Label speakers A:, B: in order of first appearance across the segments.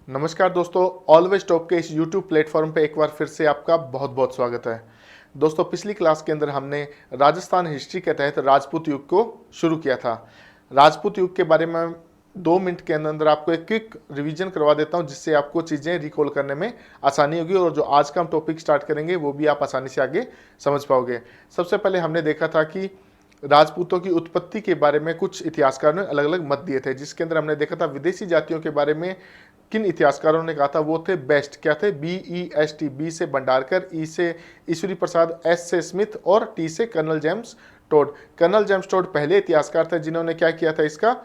A: नमस्कार दोस्तों, always top के इस YouTube प्लेटफॉर्म पे एक बार फिर से आपका बहुत बहुत स्वागत है। दोस्तों, पिछली क्लास के अंदर हमने राजस्थान हिस्ट्री के तहत राजपूत युग को शुरू किया था। राजपूत युग के बारे में 2 मिनट के अंदर आपको एक क्विक रिवीजन करवा देता हूं, जिससे आपको चीज़ें रिकॉल करने में आसानी होगी और जो आज का हम टॉपिक स्टार्ट करेंगे वो भी आप आसानी से आगे समझ पाओगे। सबसे पहले हमने देखा था कि राजपूतों की उत्पत्ति के बारे में कुछ इतिहासकारों ने अलग अलग मत दिए थे, जिसके अंदर हमने देखा था विदेशी जातियों के बारे में किन इतिहासकारों ने कहा था। वो थे बेस्ट, क्या थे, BEST, बी से भंडारकर, ई से ईश्वरी प्रसाद, एस से स्मिथ और टी से Colonel James Tod. Colonel James Tod पहले इतिहासकार थे जिन्होंने क्या किया था, इसका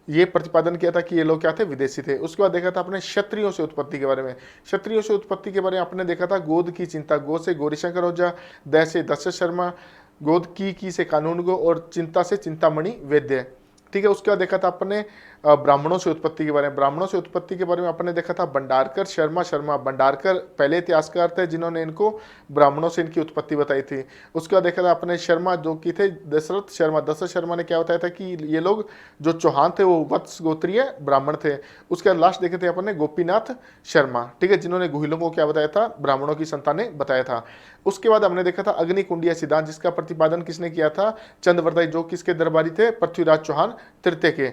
A: ये प्रतिपादन किया था कि ये लोग क्या थे, विदेशी थे। उसके बाद देखा था अपने क्षत्रियों से उत्पत्ति के बारे में। क्षत्रियों से उत्पत्ति के बारे में आपने देखा था गोद की चिंता, गो से गौरीशंकर ओझा, द से दशरथ शर्मा, गोद की से कानून गो और चिंता से चिंतामणि वैद्य। ठीक है। उसके बाद देखा था अपने ब्राह्मणों से उत्पत्ति के बारे में। ब्राह्मणों से उत्पत्ति के बारे में आपने देखा था भंडारकर शर्मा। भंडारकर पहले इतिहासकार थे जिन्होंने इनको ब्राह्मणों से इनकी उत्पत्ति बताई थी। उसके बाद देखा था अपने शर्मा जो कि थे दशरथ शर्मा ने क्या बताया था कि ये लोग जो चौहान थे वो वत्स गोत्रीय ब्राह्मण थे। उसके बाद लास्ट देखे थे अपने गोपीनाथ शर्मा, ठीक है, जिन्होंने गुहिलों को क्या बताया था, ब्राह्मणों की संतानें बताया था। उसके बाद हमने देखा था अग्निकुंडीय सिद्धांत, जिसका प्रतिपादन किसने किया था, चंद्रवरदाई, जो किसके दरबारी थे, पृथ्वीराज चौहान तृतीय के।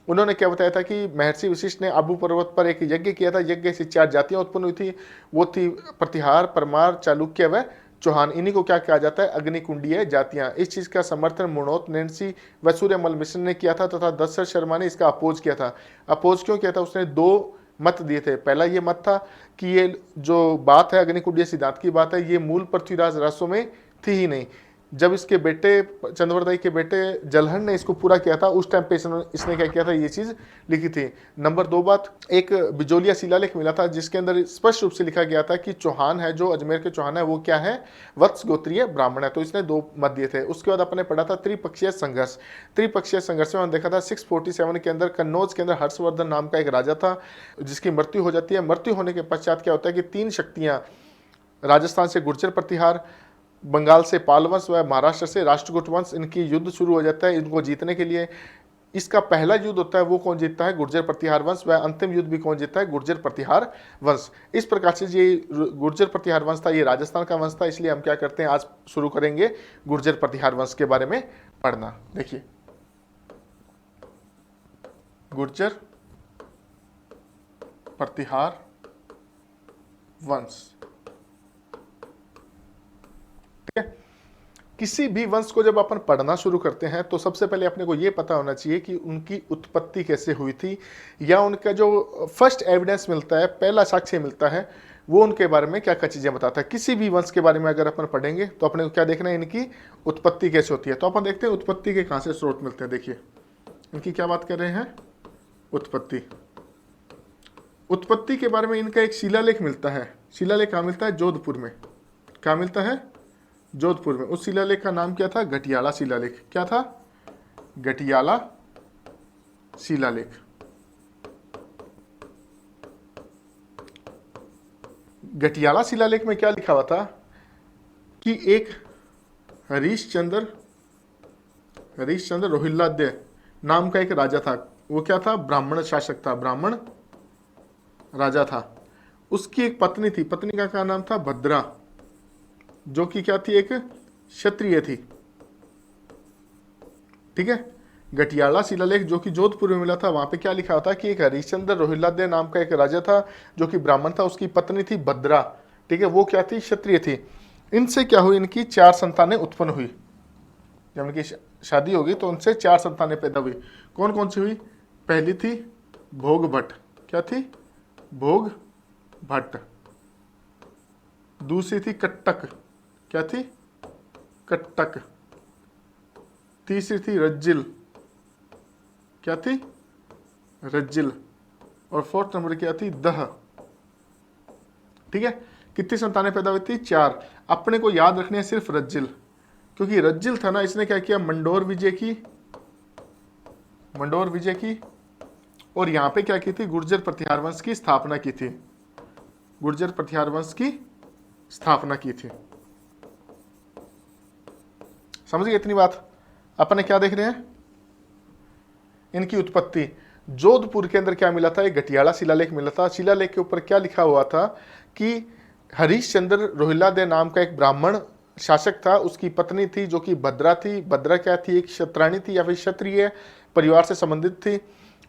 A: उन्होंने क्या बताया था कि महर्षि वशिष्ठ ने आबू पर्वत पर एक यज्ञ किया था। यज्ञ से 4 जातियां उत्पन्न हुई थी। वो थी प्रतिहार, परमार, चालुक्य व चौहान। इन्हीं को क्या कहा जाता है, अग्निकुंडीय जातियां। इस चीज का समर्थन मुणोत, नैन्सी व सूर्यमल मिश्र ने किया था तथा दशरथ शर्मा ने इसका अपोज किया था। अपोज क्यों किया था, उसने 2 मत दिए थे। पहला ये मत था कि ये जो बात है अग्निकुंडीय सिद्धांत की बात है, ये मूल पृथ्वीराज रासों में थी ही नहीं। जब इसके बेटे चंद्रवरदाई के बेटे जलहन ने इसको पूरा किया था, उस टाइम पे इसने क्या किया था, ये चीज लिखी थी। नंबर 2 बात, एक बिजोलिया शिलालेख मिला था जिसके अंदर स्पष्ट रूप से लिखा गया था कि चौहान है, जो अजमेर के चौहान है, वो क्या है, वत्स गोत्रीय ब्राह्मण है। तो इसने 2 मत दिए थे। उसके बाद अपने पढ़ा था त्रिपक्षीय संघर्ष। त्रिपक्षीय संघर्ष में हमने देखा था 647 के अंदर कन्नौज के अंदर हर्षवर्धन नाम का एक राजा था जिसकी मृत्यु हो जाती है। मृत्यु होने के पश्चात क्या होता है कि 3 शक्तियां, राजस्थान से गुर्जर प्रतिहार, बंगाल से पाल वंश व महाराष्ट्र से राष्ट्रकूट वंश, इनकी युद्ध शुरू हो जाता है। इनको जीतने के लिए इसका पहला युद्ध होता है, वो कौन जीतता है, गुर्जर प्रतिहार वंश। व अंतिम युद्ध भी कौन जीतता है, गुर्जर प्रतिहार वंश। इस प्रकार से ये गुर्जर प्रतिहार वंश था, ये राजस्थान का वंश था। इसलिए हम क्या करते हैं, आज शुरू करेंगे गुर्जर प्रतिहार वंश के बारे में पढ़ना। देखिए, गुर्जर प्रतिहार वंश। किसी भी वंश को जब अपन पढ़ना शुरू करते हैं तो सबसे पहले अपने को यह पता होना चाहिए कि उनकी उत्पत्ति कैसे हुई थी, या उनका जो फर्स्ट एविडेंस मिलता है, पहला साक्ष्य मिलता है, वो उनके बारे में क्या क्या चीजें बताता है। किसी भी वंश के बारे में अगर अपन पढ़ेंगे तो अपने को क्या देखना है, इनकी उत्पत्ति कैसे होती है। तो अपन देखते हैं उत्पत्ति के कहां से स्रोत मिलते हैं। देखिए, इनकी क्या बात कर रहे हैं, उत्पत्ति। उत्पत्ति के बारे में इनका एक शिलालेख मिलता है। शिलालेख कहाँ मिलता है, जोधपुर में। कहाँ मिलता है, जोधपुर में। उस शिलालेख का नाम क्या था, गठियाला शिलालेख। क्या था, गठियाला शिलालेख। गठियाला शिलालेख में क्या लिखा हुआ था कि एक हरीशचंद्र रोहिल्लाद्य नाम का एक राजा था। वो क्या था, ब्राह्मण शासक था, ब्राह्मण राजा था। उसकी एक पत्नी थी, पत्नी का क्या नाम था, भद्रा, जो कि क्या थी, एक क्षत्रिय थी। ठीक है। गठियाला शिलालेख जो कि जोधपुर में मिला था, वहां पे क्या लिखा होता है कि एक हरिश्चंद्र रोहिल्लाद्य नाम का एक राजा था जो कि ब्राह्मण था, उसकी पत्नी थी भद्रा। ठीक है, वो क्या थी, क्षत्रिय थी। इनसे क्या हुई, इनकी 4 संतानें उत्पन्न हुई। जब इनकी शादी होगी तो उनसे 4 संतानें पैदा हुई। कौन कौन सी हुई, पहली थी भोग भट्ट। क्या थी, भोग भट्ट। दूसरी थी कट्टक। क्या थी, कट्टक। तीसरी थी रज्जिल। क्या थी, रज्जिल। और 4th नंबर क्या थी, दह। ठीक है। कितनी संतानें पैदा हुई थी, 4। अपने को याद रखनी है सिर्फ रज्जिल, क्योंकि रज्जिल था ना, इसने क्या किया, मंडोर विजय की और यहां पे क्या की थी, गुर्जर प्रतिहार वंश की स्थापना की थी। गुर्जर प्रतिहार वंश की स्थापना की थी। समझ गए इतनी बात। अपन क्या देख रहे हैं, इनकी उत्पत्ति। जोधपुर के अंदर क्या मिला था, एक गटियाला शिलालेख मिला था। शिलालेख के ऊपर क्या लिखा हुआ था कि हरिश्चंद्र रोहिल्लादेव नाम का एक ब्राह्मण शासक था, उसकी पत्नी थी जो कि भद्रा थी। भद्रा क्या थी, एक क्षत्राणी थी या फिर क्षत्रिय परिवार से संबंधित थी।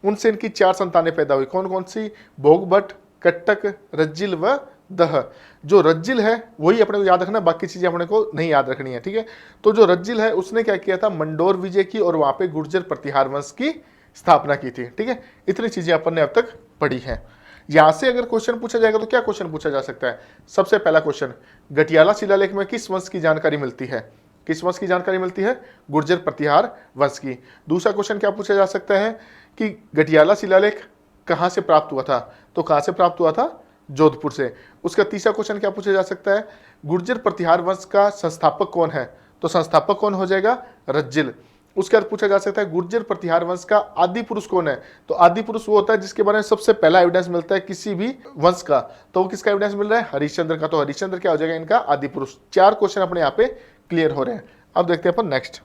A: उनसे इनकी 4 संतानें पैदा हुई। कौन कौन सी, भोगभट, कट्टक, रज्जिल व दह। जो रज्जिल है वही अपने को याद रखना, बाकी चीजें अपने को नहीं याद रखनी है, ठीक है। तो जो रज्जिल है उसने क्या किया था, मंडोर विजय की और वहां पे गुर्जर प्रतिहार वंश की स्थापना की थी, ठीक है। इतनी चीजें अपन ने अब तक पढ़ी हैं। यहां से अगर क्वेश्चन पूछा जाएगा तो क्या क्वेश्चन पूछा जा सकता है। सबसे पहला क्वेश्चन, गटियाला शिलालेख में किस वंश की जानकारी मिलती है, किस वंश की जानकारी मिलती है, गुर्जर प्रतिहार वंश की। दूसरा क्वेश्चन क्या पूछा जा सकता है कि गटियाला शिलालेख कहां से प्राप्त हुआ था, तो कहां से प्राप्त हुआ था, जोधपुर से। उसका तीसरा क्वेश्चन क्या पूछा जा सकता है, गुर्जर प्रतिहार वंश का संस्थापक कौन है, तो संस्थापक कौन हो जाएगा, रज्जिल। उसके बाद पूछा जा सकता है गुर्जर प्रतिहार वंश का आदि पुरुष कौन है, तो आदि पुरुष वो होता है जिसके बारे में सबसे पहला एविडेंस मिलता है किसी भी वंश का, तो वो किसका एविडेंस मिल रहा है, हरिश्चंद्र का। तो हरिश्चंद्र क्या हो जाएगा, इनका आदि पुरुष। 4 क्वेश्चन अपने यहाँ पे क्लियर हो रहे हैं। अब देखते हैं अपन नेक्स्ट।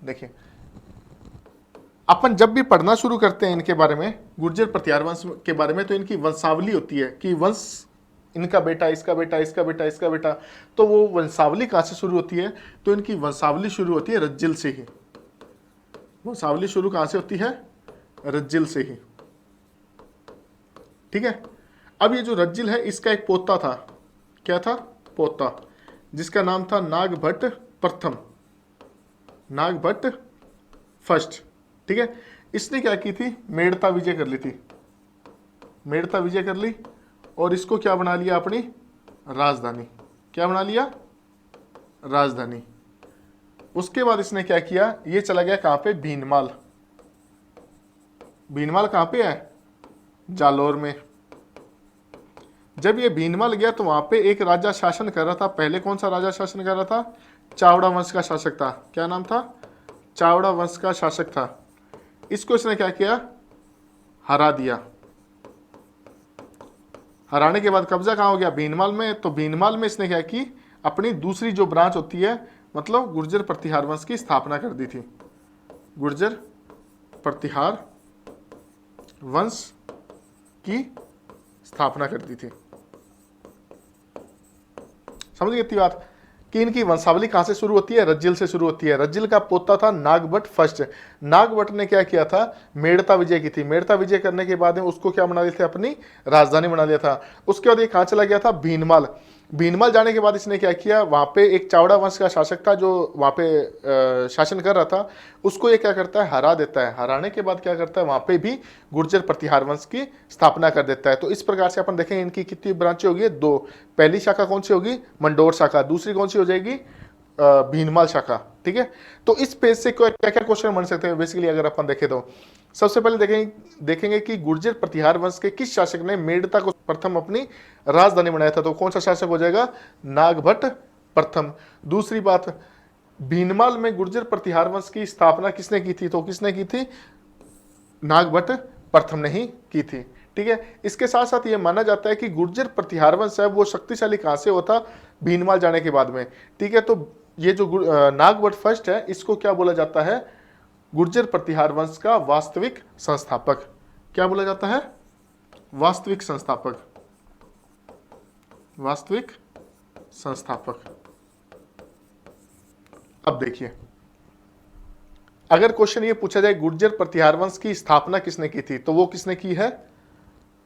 A: देखिए, अपन जब भी पढ़ना शुरू करते हैं इनके बारे में, गुर्जर प्रतिहार वंश के बारे में, तो इनकी वंशावली होती है कि वंश, इनका बेटा, इसका बेटा, इसका बेटा, इसका बेटा। तो वो वंशावली कहां से शुरू होती है, तो इनकी वंशावली शुरू होती है रज्जिल से ही। वंशावली शुरू कहां से होती है, रज्जिल से ही, ठीक है। अब ये जो रज्जिल है इसका एक पोता था, क्या था, पोता, जिसका नाम था नागभट्ट प्रथम, नागभट्ट फर्स्ट, ठीक है। इसने क्या की थी, मेड़ता विजय कर ली थी, मेड़ता विजय कर ली और इसको क्या बना लिया, अपनी राजधानी। क्या बना लिया, राजधानी। उसके बाद इसने क्या किया, ये चला गया कहां पे, भीनमाल। भीनमाल कहां पे है, जालोर में। जब ये भीनमाल गया तो वहां पे एक राजा शासन कर रहा था। पहले कौन सा राजा शासन कर रहा था, चावड़ा वंश का शासक था। क्या नाम था, चावड़ा वंश का शासक था। इसको इसने क्या किया, हरा दिया। हराने के बाद कब्जा कहां हो गया, भीनमाल में। तो भीनमाल में इसने क्या की, अपनी दूसरी जो ब्रांच होती है, मतलब गुर्जर प्रतिहार वंश की स्थापना कर दी थी। गुर्जर प्रतिहार वंश की स्थापना कर दी थी। समझ गए इतनी बात कि इनकी वंशावली कहां से शुरू होती है, रज्जिल से शुरू होती है। रज्जिल का पोता था नागभट्ट फर्स्ट। नागभट्ट ने क्या किया था, मेड़ता विजय की थी। मेड़ता विजय करने के बाद में उसको क्या बना लिया था, अपनी राजधानी बना लिया था। उसके बाद ये कहां चला गया था, भीनमाल। भीनमाल जाने के बाद इसने क्या किया, वहां पे एक चावड़ा वंश का शासक था जो वहां पे शासन कर रहा था, उसको ये क्या करता है, हरा देता है। हराने के बाद क्या करता है, वहां पे भी गुर्जर प्रतिहार वंश की स्थापना कर देता है। तो इस प्रकार से अपन देखें इनकी कितनी ब्रांचें होगी, 2। पहली शाखा कौन सी होगी, मंडोर शाखा। दूसरी कौन सी हो जाएगी, भीनमाल शाखा, ठीक है। तो इस पेज से क्या क्या क्वेश्चन बन सकते हैं बेसिकली अगर अपन देखें तो। सबसे पहले देखेंगे कि गुर्जर प्रतिहार वंश के किस शासक ने मेड़ता को प्रथम अपनी राजधानी बनाया था, तो कौन सा शासक हो जाएगा, नागभट्ट प्रथम। दूसरी बात, भीनमाल में गुर्जर प्रतिहार वंश की स्थापना किसने की थी, तो किसने की थी, नागभट्ट प्रथम ने ही की थी, ठीक है। इसके साथ साथ ये माना जाता है कि गुर्जर प्रतिहार वंश है वो शक्तिशाली कहां से होता, भीनमाल जाने के बाद में, ठीक है। तो ये जो नागभट्ट फर्स्ट है इसको क्या बोला जाता है, गुर्जर प्रतिहार वंश का वास्तविक संस्थापक। क्या बोला जाता है, वास्तविक संस्थापक, वास्तविक संस्थापक। अब देखिए, अगर क्वेश्चन ये पूछा जाए गुर्जर प्रतिहार वंश की स्थापना किसने की थी, तो वो किसने की है,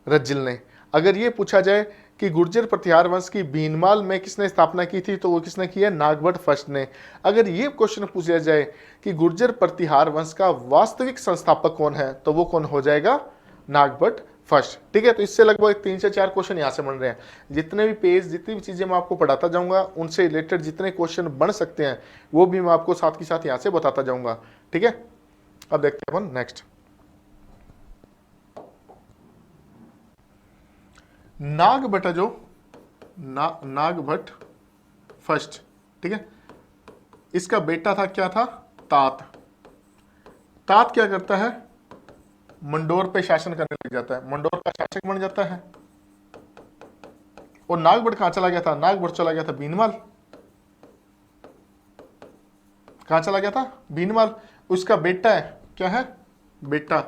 A: रज्जिल ने। अगर ये पूछा जाए कि गुर्जर प्रतिहार वंश की भीनमाल में किसने स्थापना की थी, तो वो किसने की है, नागभट्ट फर्स्ट ने। अगर ये क्वेश्चन पूछा जाए कि गुर्जर प्रतिहार वंश का वास्तविक संस्थापक कौन है, तो वो कौन हो जाएगा, नागभट्ट फर्स्ट, ठीक है। तो इससे लगभग 3 से 4 क्वेश्चन यहां से बन रहे हैं। जितने भी पेज, जितनी भी चीजें मैं आपको पढ़ाता जाऊंगा उनसे रिलेटेड जितने क्वेश्चन बन सकते हैं वो भी मैं आपको साथ के साथ यहां से बताता जाऊंगा, ठीक है। अब देखते हैं अपन नेक्स्ट। नागभट्ट जो नागभट्ट फर्स्ट, ठीक है, इसका बेटा था, क्या था, तात। तात क्या करता है, मंडोर पे शासन करने लग जाता है, मंडोर का शासक बन जाता है। और नागभट्ट कहां चला गया था, नागभट्ट चला गया था भीनमाल। कहां चला गया था, भीनमाल। उसका बेटा है, क्या है, बेटा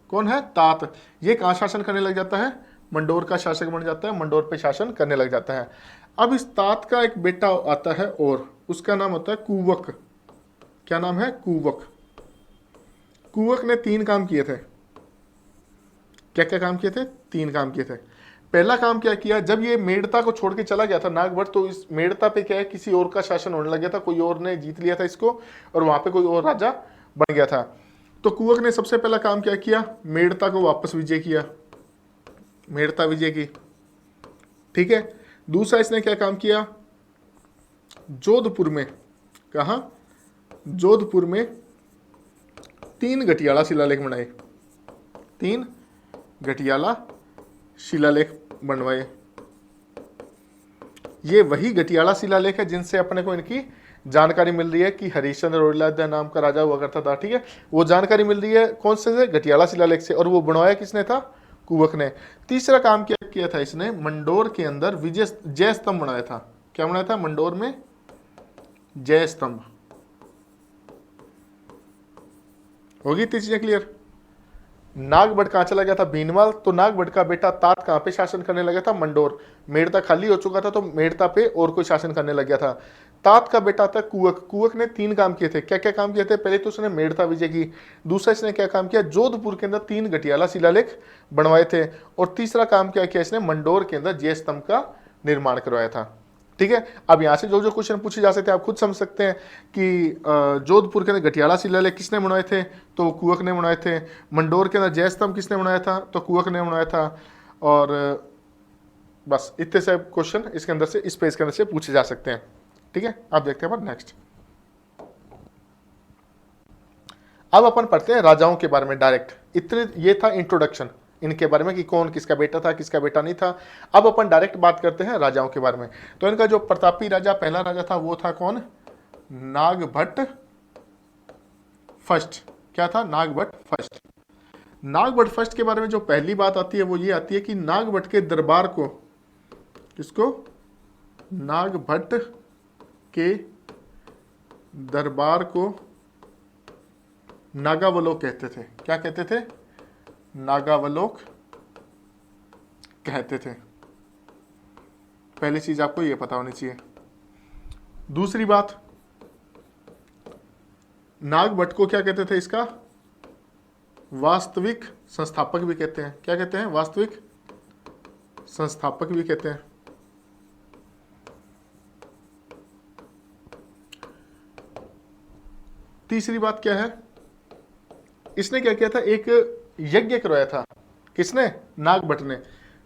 A: कौन है, तात। ये कहाँ शासन करने लग जाता है, मंडोर का शासक बन जाता है, मंडोर पे शासन करने लग जाता है। अब इस तात का एक बेटा आता है और उसका नाम होता है कुवक। क्या नाम है, कुवक। कुवक ने 3 काम किए थे। क्या क्या काम किए थे, 3 काम किए थे। पहला काम क्या किया, जब ये मेड़ता को छोड़ के चला गया था नागभट्ट, तो इस मेड़ता पे क्या है, किसी और का शासन होने लग गया था, कोई और ने जीत लिया था इसको और वहां पे कोई और राजा बन गया था। तो कुवक ने सबसे पहला काम क्या किया, मेड़ता को वापस विजय किया, मेड़ता विजय की, ठीक है। दूसरा इसने क्या काम किया, जोधपुर में, कहा, जोधपुर में 3 गटियाला शिलालेख बनाए, 3 गटियाला शिलालेख बनवाए। ये वही गटियाला शिलालेख है जिनसे अपने को इनकी जानकारी मिल रही है कि हरिश्चंद्र रोहिल्ला नाम का राजा हुआ करता था, ठीक है। वो जानकारी मिल रही है कौन से गटियाला शिलालेख से, और वो बनवाया किसने था, कुवक ने। तीसरा काम क्या किया था इसने, मंडोर के अंदर विजय जय स्तंभ बनाया था। क्या बनाया था, मंडोर में जय स्तंभ। होगी 3 चीजें क्लियर। नागभट्ट कहाँ चला गया था, भीनमाल, तो नागभट्ट का बेटा तात कहाँ पे शासन करने लगा था, मंडोर। मेड़ता खाली हो चुका था तो मेड़ता पे और कोई शासन करने लग गया था। तात का बेटा था कुवक। कुवक ने 3 काम किए थे। क्या क्या काम किए थे, पहले तो उसने मेड़ता विजय की, दूसरा इसने क्या काम किया, जोधपुर के अंदर 3 गटियाला शिलालेख बनवाए थे, और तीसरा काम क्या किया इसने, मंडोर के अंदर जय स्तंभ का निर्माण करवाया था, ठीक है। अब यहाँ से जो जो क्वेश्चन पूछे जा सकते हैं आप खुद समझ सकते हैं कि जोधपुर के अंदर गटियाला शिलालेख किसने बनवाए थे, तो कुवक ने बनवाए थे। मंडोर के अंदर जय स्तंभ किसने बनाया था, तो कुवक ने बनाया था। और बस इतने से क्वेश्चन इसके अंदर से, इस पेज के अंदर से पूछे जा सकते हैं, ठीक है। अब देखते हैं नेक्स्ट। अब अपन पढ़ते हैं राजाओं के बारे में डायरेक्ट। इतने, ये था इंट्रोडक्शन इनके बारे में कि कौन किसका बेटा था, किसका बेटा नहीं था। अब अपन डायरेक्ट बात करते हैं राजाओं के बारे में। तो इनका जो प्रतापी राजा, पहला राजा था वो था कौन, नागभट्ट फर्स्ट। क्या था, नागभट्ट फर्स्ट। नागभट्ट फर्स्ट के बारे में जो पहली बात आती है वो ये आती है कि नागभट्ट के दरबार को, किसको, नागभट्ट के दरबार को नागावलोक कहते थे। क्या कहते थे, नागावलोक कहते थे। पहली चीज आपको यह पता होनी चाहिए। दूसरी बात, नागभट्ट को क्या कहते थे, इसका वास्तविक संस्थापक भी कहते हैं। क्या कहते हैं, वास्तविक संस्थापक भी कहते हैं। तीसरी बात क्या है, इसने क्या किया था, एक यज्ञ करवाया था। किसने, नागभट्ट ने।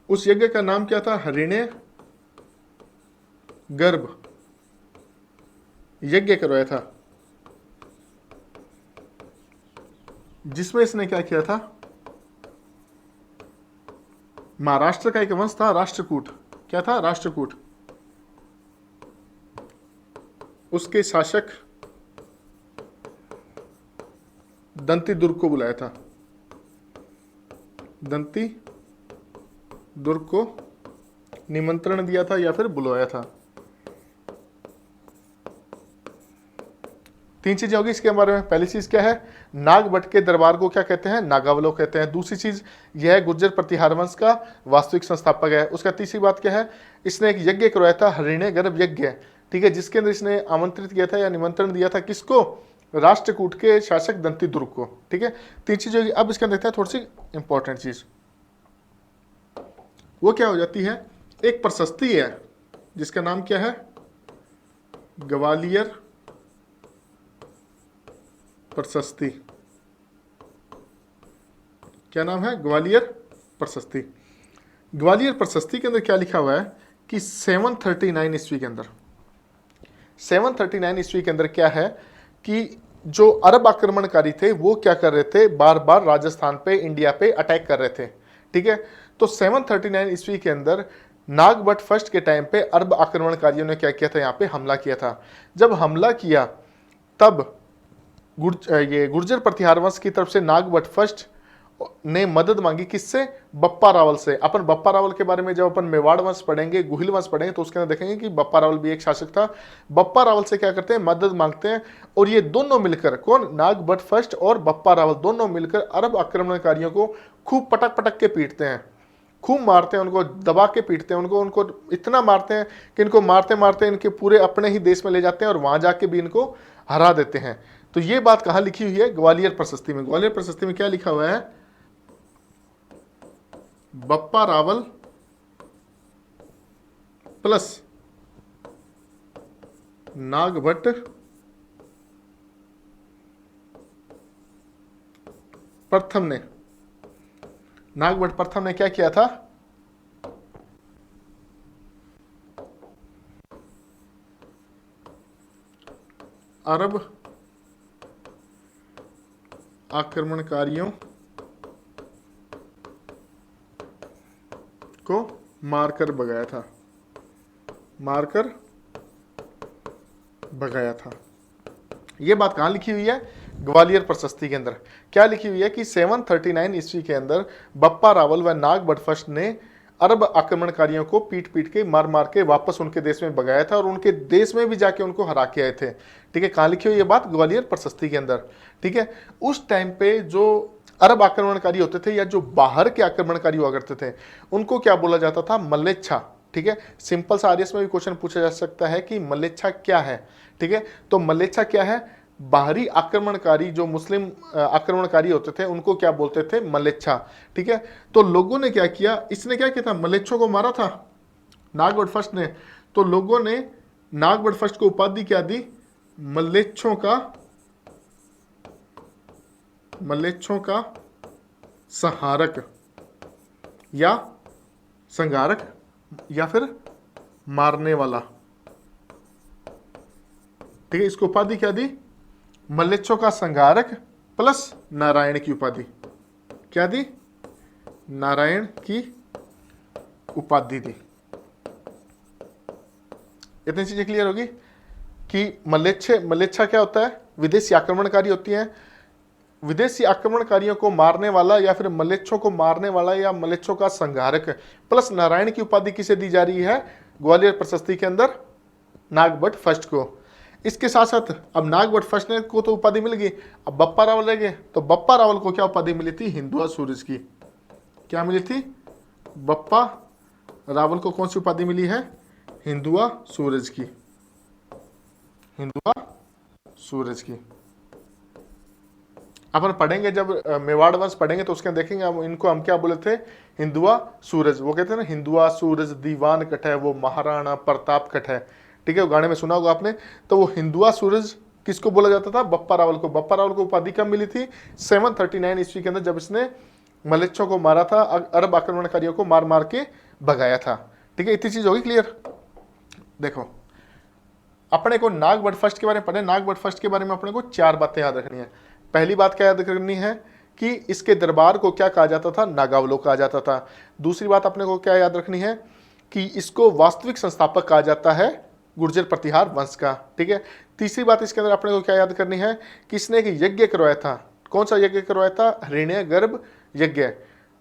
A: उस यज्ञ का नाम क्या था, हरिण्य गर्भ यज्ञ करवाया था, जिसमें इसने क्या किया था, महाराष्ट्र का एक वंश था राष्ट्रकूट। क्या था, राष्ट्रकूट। उसके शासक दंती दुर्ग को बुलाया था। दंती दुर्ग को निमंत्रण दिया था या फिर बुलवाया था। 3 चीजें होगी इसके बारे में। पहली चीज क्या है, नागभट्ट के दरबार को क्या कहते हैं, नागावलोक कहते हैं। दूसरी चीज यह है गुर्जर प्रतिहार वंश का वास्तविक संस्थापक है। उसका तीसरी बात क्या है, इसने एक यज्ञ करवाया था, हरिण्य गर्भ यज्ञ, ठीक है, जिसके अंदर इसने आमंत्रित किया था या निमंत्रण दिया था, किसको, राष्ट्रकूट के शासक दंती दुर्ग को, ठीक है। 3 चीजें होगी। अब इसके अंदर देखते हैं थोड़ी सी इंपॉर्टेंट चीज, वो क्या हो जाती है, एक प्रशस्ति है जिसका नाम क्या है, ग्वालियर प्रशस्ति। क्या नाम है, ग्वालियर प्रशस्ति। ग्वालियर प्रशस्ति के अंदर क्या लिखा हुआ है कि 739 ईस्वी के अंदर, 739 ईस्वी के अंदर क्या है कि जो अरब आक्रमणकारी थे वो क्या कर रहे थे, बार बार राजस्थान पे, इंडिया पे अटैक कर रहे थे, ठीक है। तो 739 ईस्वी के अंदर नागभट्ट फर्स्ट के टाइम पे अरब आक्रमणकारियों ने क्या किया था, यहाँ पे हमला किया था। जब हमला किया तब ये गुर्जर प्रतिहार वंश की तरफ से नागभट्ट फर्स्ट ने मदद मांगी किससे? बप्पा रावल से। अपन बप्पा रावल के बारे में जब अपन मेवाड़ वंश पढ़ेंगे, गुहिल वंश पढ़ेंगे, तो उसके अंदर देखेंगे कि बप्पा रावल भी एक शासक था। बप्पा रावल से क्या करते हैं? मदद मांगते हैं। और ये दोनों मिलकर, कौन? नागभट्ट फर्स्ट और बप्पा रावल, दोनों मिलकर अरब आक्रमणकारियों को खूब पटक पटक के पीटते हैं, खूब मारते हैं, उनको दबा के पीटते हैं, उनको इतना मारते हैं कि इनको मारते मारते इनके पूरे अपने ही देश में ले जाते हैं और वहां जाके भी इनको हरा देते हैं। तो ये बात कहाँ लिखी हुई है? ग्वालियर प्रशस्ति में। ग्वालियर प्रशस्ति में क्या लिखा हुआ है? बप्पा रावल प्लस नागभट्ट प्रथम ने, नागभट्ट प्रथम ने क्या किया था? अरब आक्रमणकारियों को मारकर भगाया था, मारकर भगाया था। यह बात कहां लिखी हुई है? ग्वालियर प्रशस्ति के अंदर। क्या लिखी हुई है कि 739 ईस्वी के अंदर बप्पा रावल व नागभट्ट फर्स्ट ने अरब आक्रमणकारियों को पीट पीट के मार मार के वापस उनके देश में भगाया था और उनके देश में भी जाके उनको हरा के आए थे। ठीक है, कहां लिखी हुई ये बात? ग्वालियर प्रशस्ति के अंदर। ठीक है, उस टाइम पे जो अरब आक्रमणकारी होते थे या जो बाहर के आक्रमणकारी हुआ करते थे, उनको क्या बोला जाता था? मल्लेच्छा। ठीक है, सिंपल सा आरएस में भी क्वेश्चन पूछा जा सकता है कि मल्लेच्छा क्या है। ठीक है, तो मल्लेच्छा क्या है? बाहरी आक्रमणकारी, जो मुस्लिम आक्रमणकारी होते थे, उनको क्या बोलते थे? मल्लेच्छा। ठीक है, तो लोगों ने क्या किया? इसने क्या किया था? मल्लेच्छों को मारा था नागभट्ट फर्स्ट ने। तो लोगों ने नागभट्ट फर्स्ट को उपाधि क्या दी? मल्लेच्छों का संहारक या संहारक या फिर मारने वाला। ठीक है, इसको उपाधि क्या दी? मल्लेच्छों का संहारक प्लस नारायण की उपाधि। क्या दी? नारायण की उपाधि दी। इतनी चीजें क्लियर होगी कि मल्लेच्छा क्या होता है? विदेशी आक्रमणकारी होती हैं। विदेशी आक्रमणकारियों को मारने वाला या फिर मल्लेच्छों को मारने वाला या मल्लेच्छों का संहारक प्लस नारायण की उपाधि किसे दी जा रही है? ग्वालियर प्रशस्ति के अंदर नागभट्ट फर्स्ट को। इसके साथ साथ अब नागभट्ट फर्स्ट ने को तो उपाधि मिल गई, अब बप्पा रावल रह गए। तो बप्पा रावल को क्या उपाधि मिली थी? हिंदुआ सूरज की। क्या मिली थी? बप्पा रावल को कौन सी उपाधि मिली है? हिंदुआ सूरज की। हिंदुआ सूरज की। अपन पढ़ेंगे जब मेवाड़ वंश पढ़ेंगे तो उसके देखेंगे इनको हम क्या बोले थे? हिंदुआ सूरज। वो कहते हैं ना, हिंदुआ सूरज दीवान कट है, वो महाराणा प्रताप कट है। ठीक है, वो गाने में सुना होगा आपने। तो वो हिंदुआ सूरज किसको बोला जाता था? बप्पा रावल को। बप्पा रावल को उपाधि कब मिली थी? 739 ईस्वी के अंदर, जब इसने मलेच्छों को मारा था, अरब आक्रमणकारियों को मार मार के भगाया था। ठीक है, इतनी चीज होगी क्लियर। देखो, अपने को नागभट्ट फर्स्ट के बारे में पढ़े। नागभट्ट फर्स्ट के बारे में अपने को 4 बातें याद रखनी है। पहली बात क्या याद करनी है कि इसके दरबार को क्या कहा जाता था? नागावलोक कहा जाता था। दूसरी बात अपने को क्या याद रखनी है कि इसको वास्तविक संस्थापक कहा जाता है गुर्जर प्रतिहार वंश का। ठीक है, तीसरी बात इसके अंदर अपने को क्या याद करनी है कि इसने एक यज्ञ करवाया था। कौन सा यज्ञ करवाया था? हिरण्य गर्भ यज्ञ,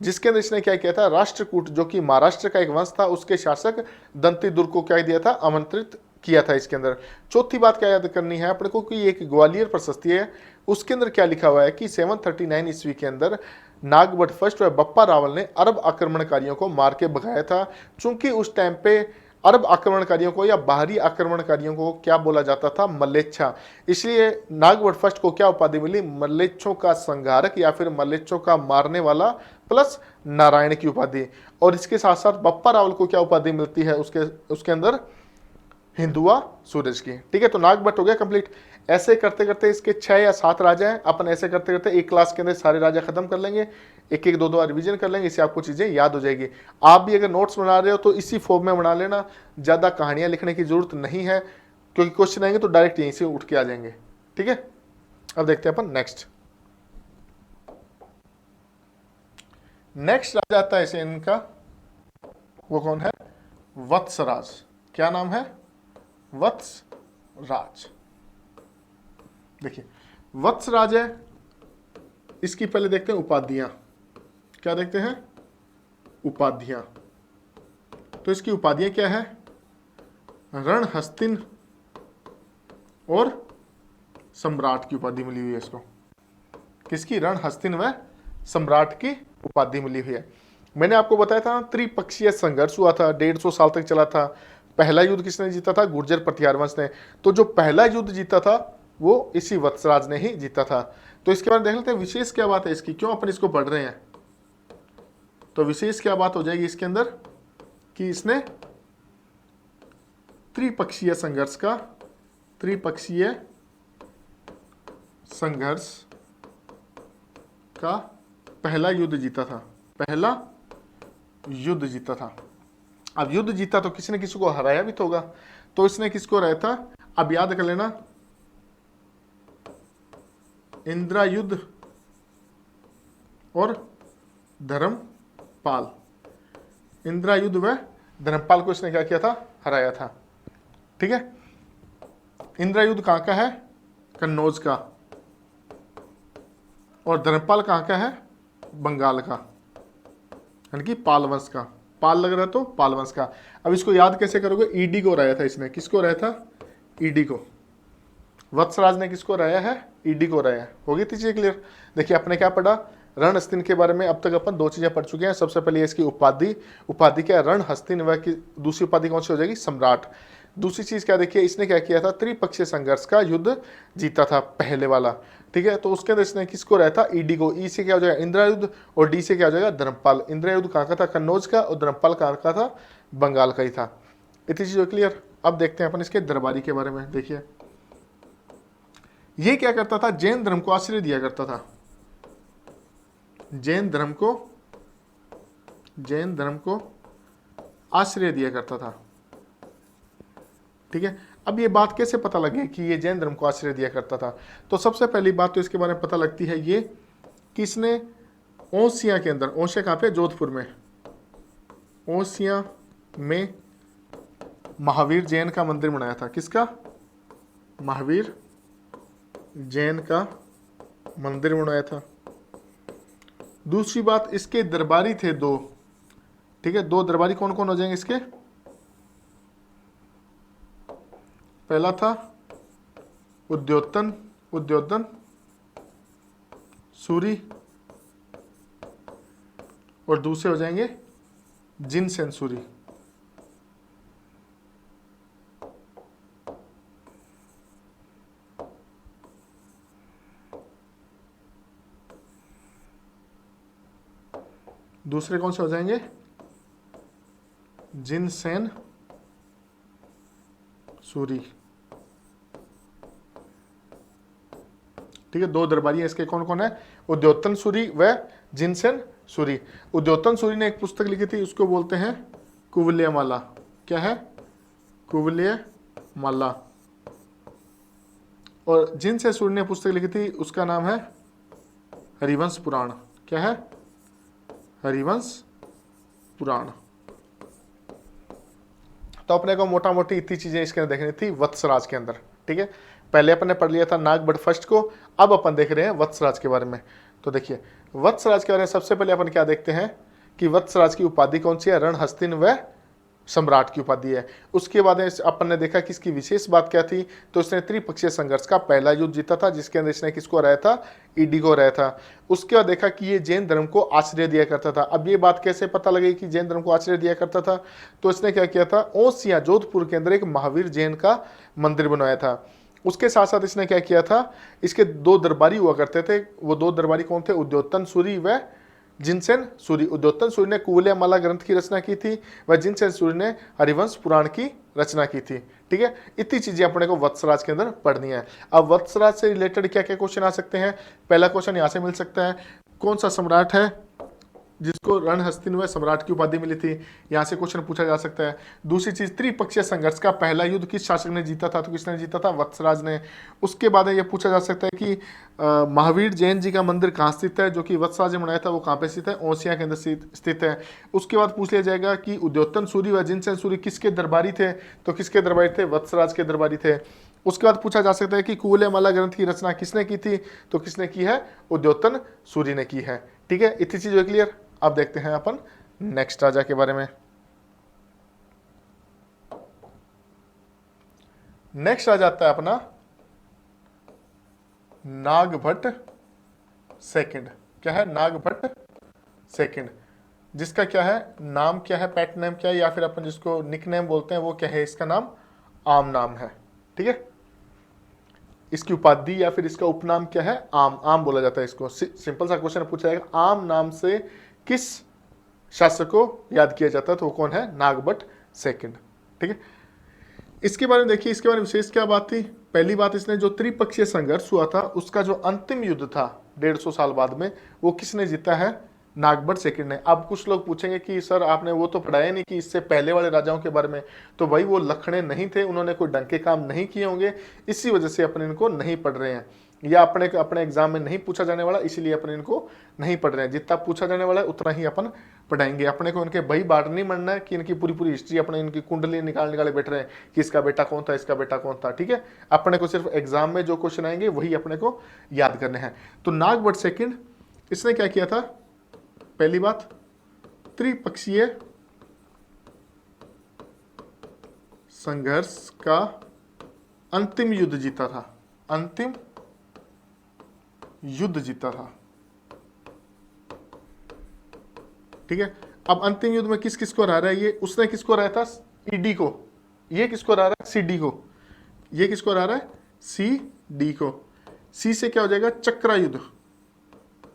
A: जिसके अंदर इसने क्या किया था? राष्ट्रकूट, जो कि महाराष्ट्र का एक वंश था, उसके शासक दंतीदुर्ग को क्या दिया था? आमंत्रित किया था इसके अंदर। चौथी बात क्या याद करनी है अपने को कि एक ग्वालियर प्रशस्ति है, उसके अंदर क्या लिखा हुआ है कि 739 ईस्वी के अंदर नागभट्ट फर्स्ट व बप्पा रावल ने अरब आक्रमणकारियों को मार के भगाया था। चूंकि उस टाइम पे अरब आक्रमणकारियों को या बाहरी आक्रमणकारियों को क्या बोला जाता था? मल्लेच्छा। इसलिए नागभट्ट फर्स्ट को क्या उपाधि मिली? मल्लेच्छों का संहारक या फिर मल्लेच्छों का मारने वाला प्लस नारायण की उपाधि। और इसके साथ साथ बप्पा रावल को क्या उपाधि मिलती है? उसके अंदर हिंदुआ सूरज की। ठीक है, तो नागभट्ट हो गया कंप्लीट। ऐसे करते करते इसके 6 या 7 राजा हैं। अपन ऐसे करते करते एक क्लास के अंदर सारे राजा खत्म कर लेंगे, एक एक दो रिवीजन कर लेंगे, इससे आपको चीजें याद हो जाएगी। आप भी अगर नोट्स बना रहे हो तो इसी फॉर्म में बना लेना, ज्यादा कहानियां लिखने की जरूरत नहीं है, क्योंकि क्वेश्चन आएंगे तो डायरेक्ट यहीं से उठ के आ जाएंगे। ठीक है, अब देखते हैं अपन नेक्स्ट राजा आता है इसे इनका, वो कौन है? वत्सराज। क्या नाम है? वत्सराज। देखिए, वत्सराज है, इसकी पहले देखते हैं उपाधियां। क्या देखते हैं, उपाधियां। तो इसकी उपाधियां क्या है, रणहस्तिन और सम्राट की उपाधि मिली हुई है इसको। किसकी, रणहस्तिन व सम्राट की उपाधि मिली हुई है। मैंने आपको बताया था त्रिपक्षीय संघर्ष हुआ था, 150 साल तक चला था। पहला युद्ध किसने जीता था, गुर्जर प्रतिहार वंश ने। तो जो पहला युद्ध जीता था वो इसी वत्सराज ने ही जीता था। तो इसके बाद देख लेते हैं विशेष क्या बात है इसकी, क्यों अपन इसको पढ़ रहे हैं। तो विशेष क्या बात हो जाएगी इसके अंदर कि इसने त्रिपक्षीय संघर्ष का पहला युद्ध जीता था, पहला युद्ध जीता था। अब युद्ध जीता तो किसी ने किसी को हराया भी तो होगा। तो इसने किसको हराया था, अब याद कर लेना, इंद्रायुध और धर्मपाल। इंद्रायुध व धर्मपाल को इसने क्या किया था, हराया था। ठीक है, इंद्रायुध कहां का है, कन्नौज का, और धर्मपाल कहां का है, बंगाल का, यानी कि पाल वंश का। पाल लग रहा है तो पाल वंश का। अब इसको याद कैसे करोगे, ईडी को हराया था इसने। किसको हराया था, ईडी को। वत्सराज ने किसको हराया है, ईडी को हराया। होगी चीजें क्लियर। देखिए अपने क्या पढ़ा, रणहस्तिन के बारे में अब तक अपन 2 चीजें पढ़ चुके हैं। सबसे पहले इसकी उपाधि क्या है, रणहस्तिन, व की दूसरी उपाधि कौन सी हो जाएगी, सम्राट। दूसरी चीज क्या देखिए, इसने क्या किया था, त्रिपक्षीय संघर्ष का युद्ध जीता था पहले वाला। ठीक है, तो उसके अंदर इसने किसको हराया था, ईडी को। ई से क्या हो जाएगा, इंद्रायुध, और डी से क्या हो जाएगा, धर्मपाल। इंद्रायुध कहाँ का था, कन्नौज का, और धर्मपाल कहाँ का था, बंगाल का ही था। इतनी चीज क्लियर। अब देखते हैं अपन इसके दरबारी के बारे में। देखिए ये क्या करता था, जैन धर्म को आश्रय दिया करता था। जैन धर्म को आश्रय दिया करता था। ठीक है, अब ये बात कैसे पता लगे कि ये जैन धर्म को आश्रय दिया करता था। तो सबसे पहली बात तो इसके बारे में पता लगती है ये कि इसने ओसिया के अंदर, ओसिया कहाँ पे, जोधपुर में, ओसिया में महावीर जैन का मंदिर बनाया था। किसका, महावीर जैन का मंदिर बनाया था। दूसरी बात, इसके दरबारी थे 2। ठीक है, 2 दरबारी कौन कौन हो जाएंगे इसके, पहला था उद्योतन सूरी, और दूसरे हो जाएंगे जिनसेन सूरी। दूसरे कौन से हो जाएंगे, जिनसेन सूरी। ठीक है, 2 दरबारी हैं इसके, कौन कौन है, उद्योतन सूरी व जिनसेन सूरी। उद्योतन सूरी ने एक पुस्तक लिखी थी, उसको बोलते हैं कुवलयमाला। क्या है, कुवलयमाला। और जिनसेन सूरी ने पुस्तक लिखी थी, उसका नाम है हरिवंश पुराण। क्या है, हरिवंश पुराण। तो अपने को मोटा मोटी इतनी चीजें इसके अंदर देखनी थी वत्सराज के अंदर। ठीक है, पहले अपन ने पढ़ लिया था नागभट्ट फर्स्ट को, अब अपन देख रहे हैं वत्सराज के बारे में। तो देखिए वत्सराज के बारे में सबसे पहले अपन क्या देखते हैं कि वत्सराज की उपाधि कौन सी है, रणहस्तिन व सम्राट की उपाधि है। उसके बाद अपन ने देखा कि इसकी विशेष बात क्या थी, तो इसने त्रिपक्षीय संघर्ष का पहला युद्ध जीता था, जिसके अंदर इसने किसको हराया था, ईडी को हराया था। उसके बाद देखा कि ये जैन धर्म को आश्रय दिया करता था। अब ये बात कैसे पता लगी कि जैन धर्म को आश्रय दिया करता था, तो इसने क्या किया था, ओसिया जोधपुर के अंदर एक महावीर जैन का मंदिर बनवाया था। उसके साथ साथ इसने क्या किया था, इसके 2 दरबारी हुआ करते थे। वो 2 दरबारी कौन थे, उद्योतन सूरी व जिनसेन सूरी। उद्योतन सूरी ने कुवलयमाला ग्रंथ की रचना की थी, व जिनसेन सूरी ने हरिवंश पुराण की रचना की थी। ठीक है, इतनी चीजें अपने को वत्सराज के अंदर पढ़नी है। अब वत्सराज से रिलेटेड क्या क्या क्वेश्चन आ सकते हैं, पहला क्वेश्चन यहाँ से मिल सकता है, कौन सा सम्राट है जिसको रणहस्तिन व सम्राट की उपाधि मिली थी, यहाँ से क्वेश्चन पूछा जा सकता है। दूसरी चीज, त्रिपक्षीय संघर्ष का पहला युद्ध किस शासक ने जीता था, तो किसने जीता था, वत्सराज ने। उसके बाद ये पूछा जा सकता है कि महावीर जैन जी का मंदिर कहाँ स्थित है, जो कि वत्सराज ने बनाया था, वो कहाँ पे स्थित है, ओसिया के अंदर स्थित है। उसके बाद पूछ लिया जाएगा कि उद्योतन सूरी व जिनसेन सूरी किसके दरबारी थे, तो किसके दरबारी थे, वत्सराज के दरबारी थे। उसके बाद पूछा जा सकता है कि कुवलयमाला ग्रंथ की रचना किसने की थी, तो किसने की है, उद्योतन सूरी ने की है। ठीक है, इतनी चीज क्लियर। अब देखते हैं अपन नेक्स्ट राजा के बारे में। नेक्स्ट राजा आता है अपना नागभट्ट सेकंड। क्या है? नागभट्ट सेकंड, जिसका क्या है नाम, क्या है पेट नेम क्या है, या फिर अपन जिसको निक नेम बोलते हैं वो क्या है, इसका नाम आम नाम है। ठीक है, इसकी उपाधि या फिर इसका उपनाम क्या है? आम। आम बोला जाता है इसको। सिंपल सा क्वेश्चन पूछा जाएगा, आम नाम से किस शासक को याद किया जाता है, तो वो कौन है? नागभट्ट सेकंड। ठीक है, इसके बारे में देखिए, इसके बारे में विशेष क्या बात थी। पहली बात, इसने जो त्रिपक्षीय संघर्ष हुआ था उसका जो अंतिम युद्ध था 150 साल बाद में, वो किसने जीता है? नागभट्ट सेकंड ने। अब कुछ लोग पूछेंगे कि सर आपने वो तो पढ़ाया नहीं कि इससे पहले वाले राजाओं के बारे में, तो भाई वो लखड़े नहीं थे, उन्होंने कोई ढंग के काम नहीं किए होंगे, इसी वजह से अपन इनको नहीं पढ़ रहे हैं, या अपने एग्जाम में नहीं पूछा जाने वाला, इसीलिए अपन इनको नहीं पढ़ रहे हैं। जितना पूछा जाने वाला है उतना ही अपन पढ़ाएंगे। अपने को इनके बही बाट नहीं बनना है कि इनकी पूरी पूरी हिस्ट्री अपने इनकी कुंडली निकाले बैठ रहे हैं कि इसका बेटा कौन था, इसका बेटा कौन था। ठीक है, अपने को सिर्फ एग्जाम में जो क्वेश्चन आएंगे वही अपने को याद करने हैं। तो नागभट्ट सेकंड, इसने क्या किया था? पहली बात, त्रिपक्षीय संघर्ष का अंतिम युद्ध जीता था। अंतिम युद्ध जीता था। ठीक है, अब अंतिम युद्ध में किस किस को हरा रहा है ये? उसने किसको हराया था? ईडी को। ये किसको हरा रहा है? सीडी को। ये किसको हरा रहा है? सी डी को। सी से क्या हो जाएगा? चक्रा युद्ध।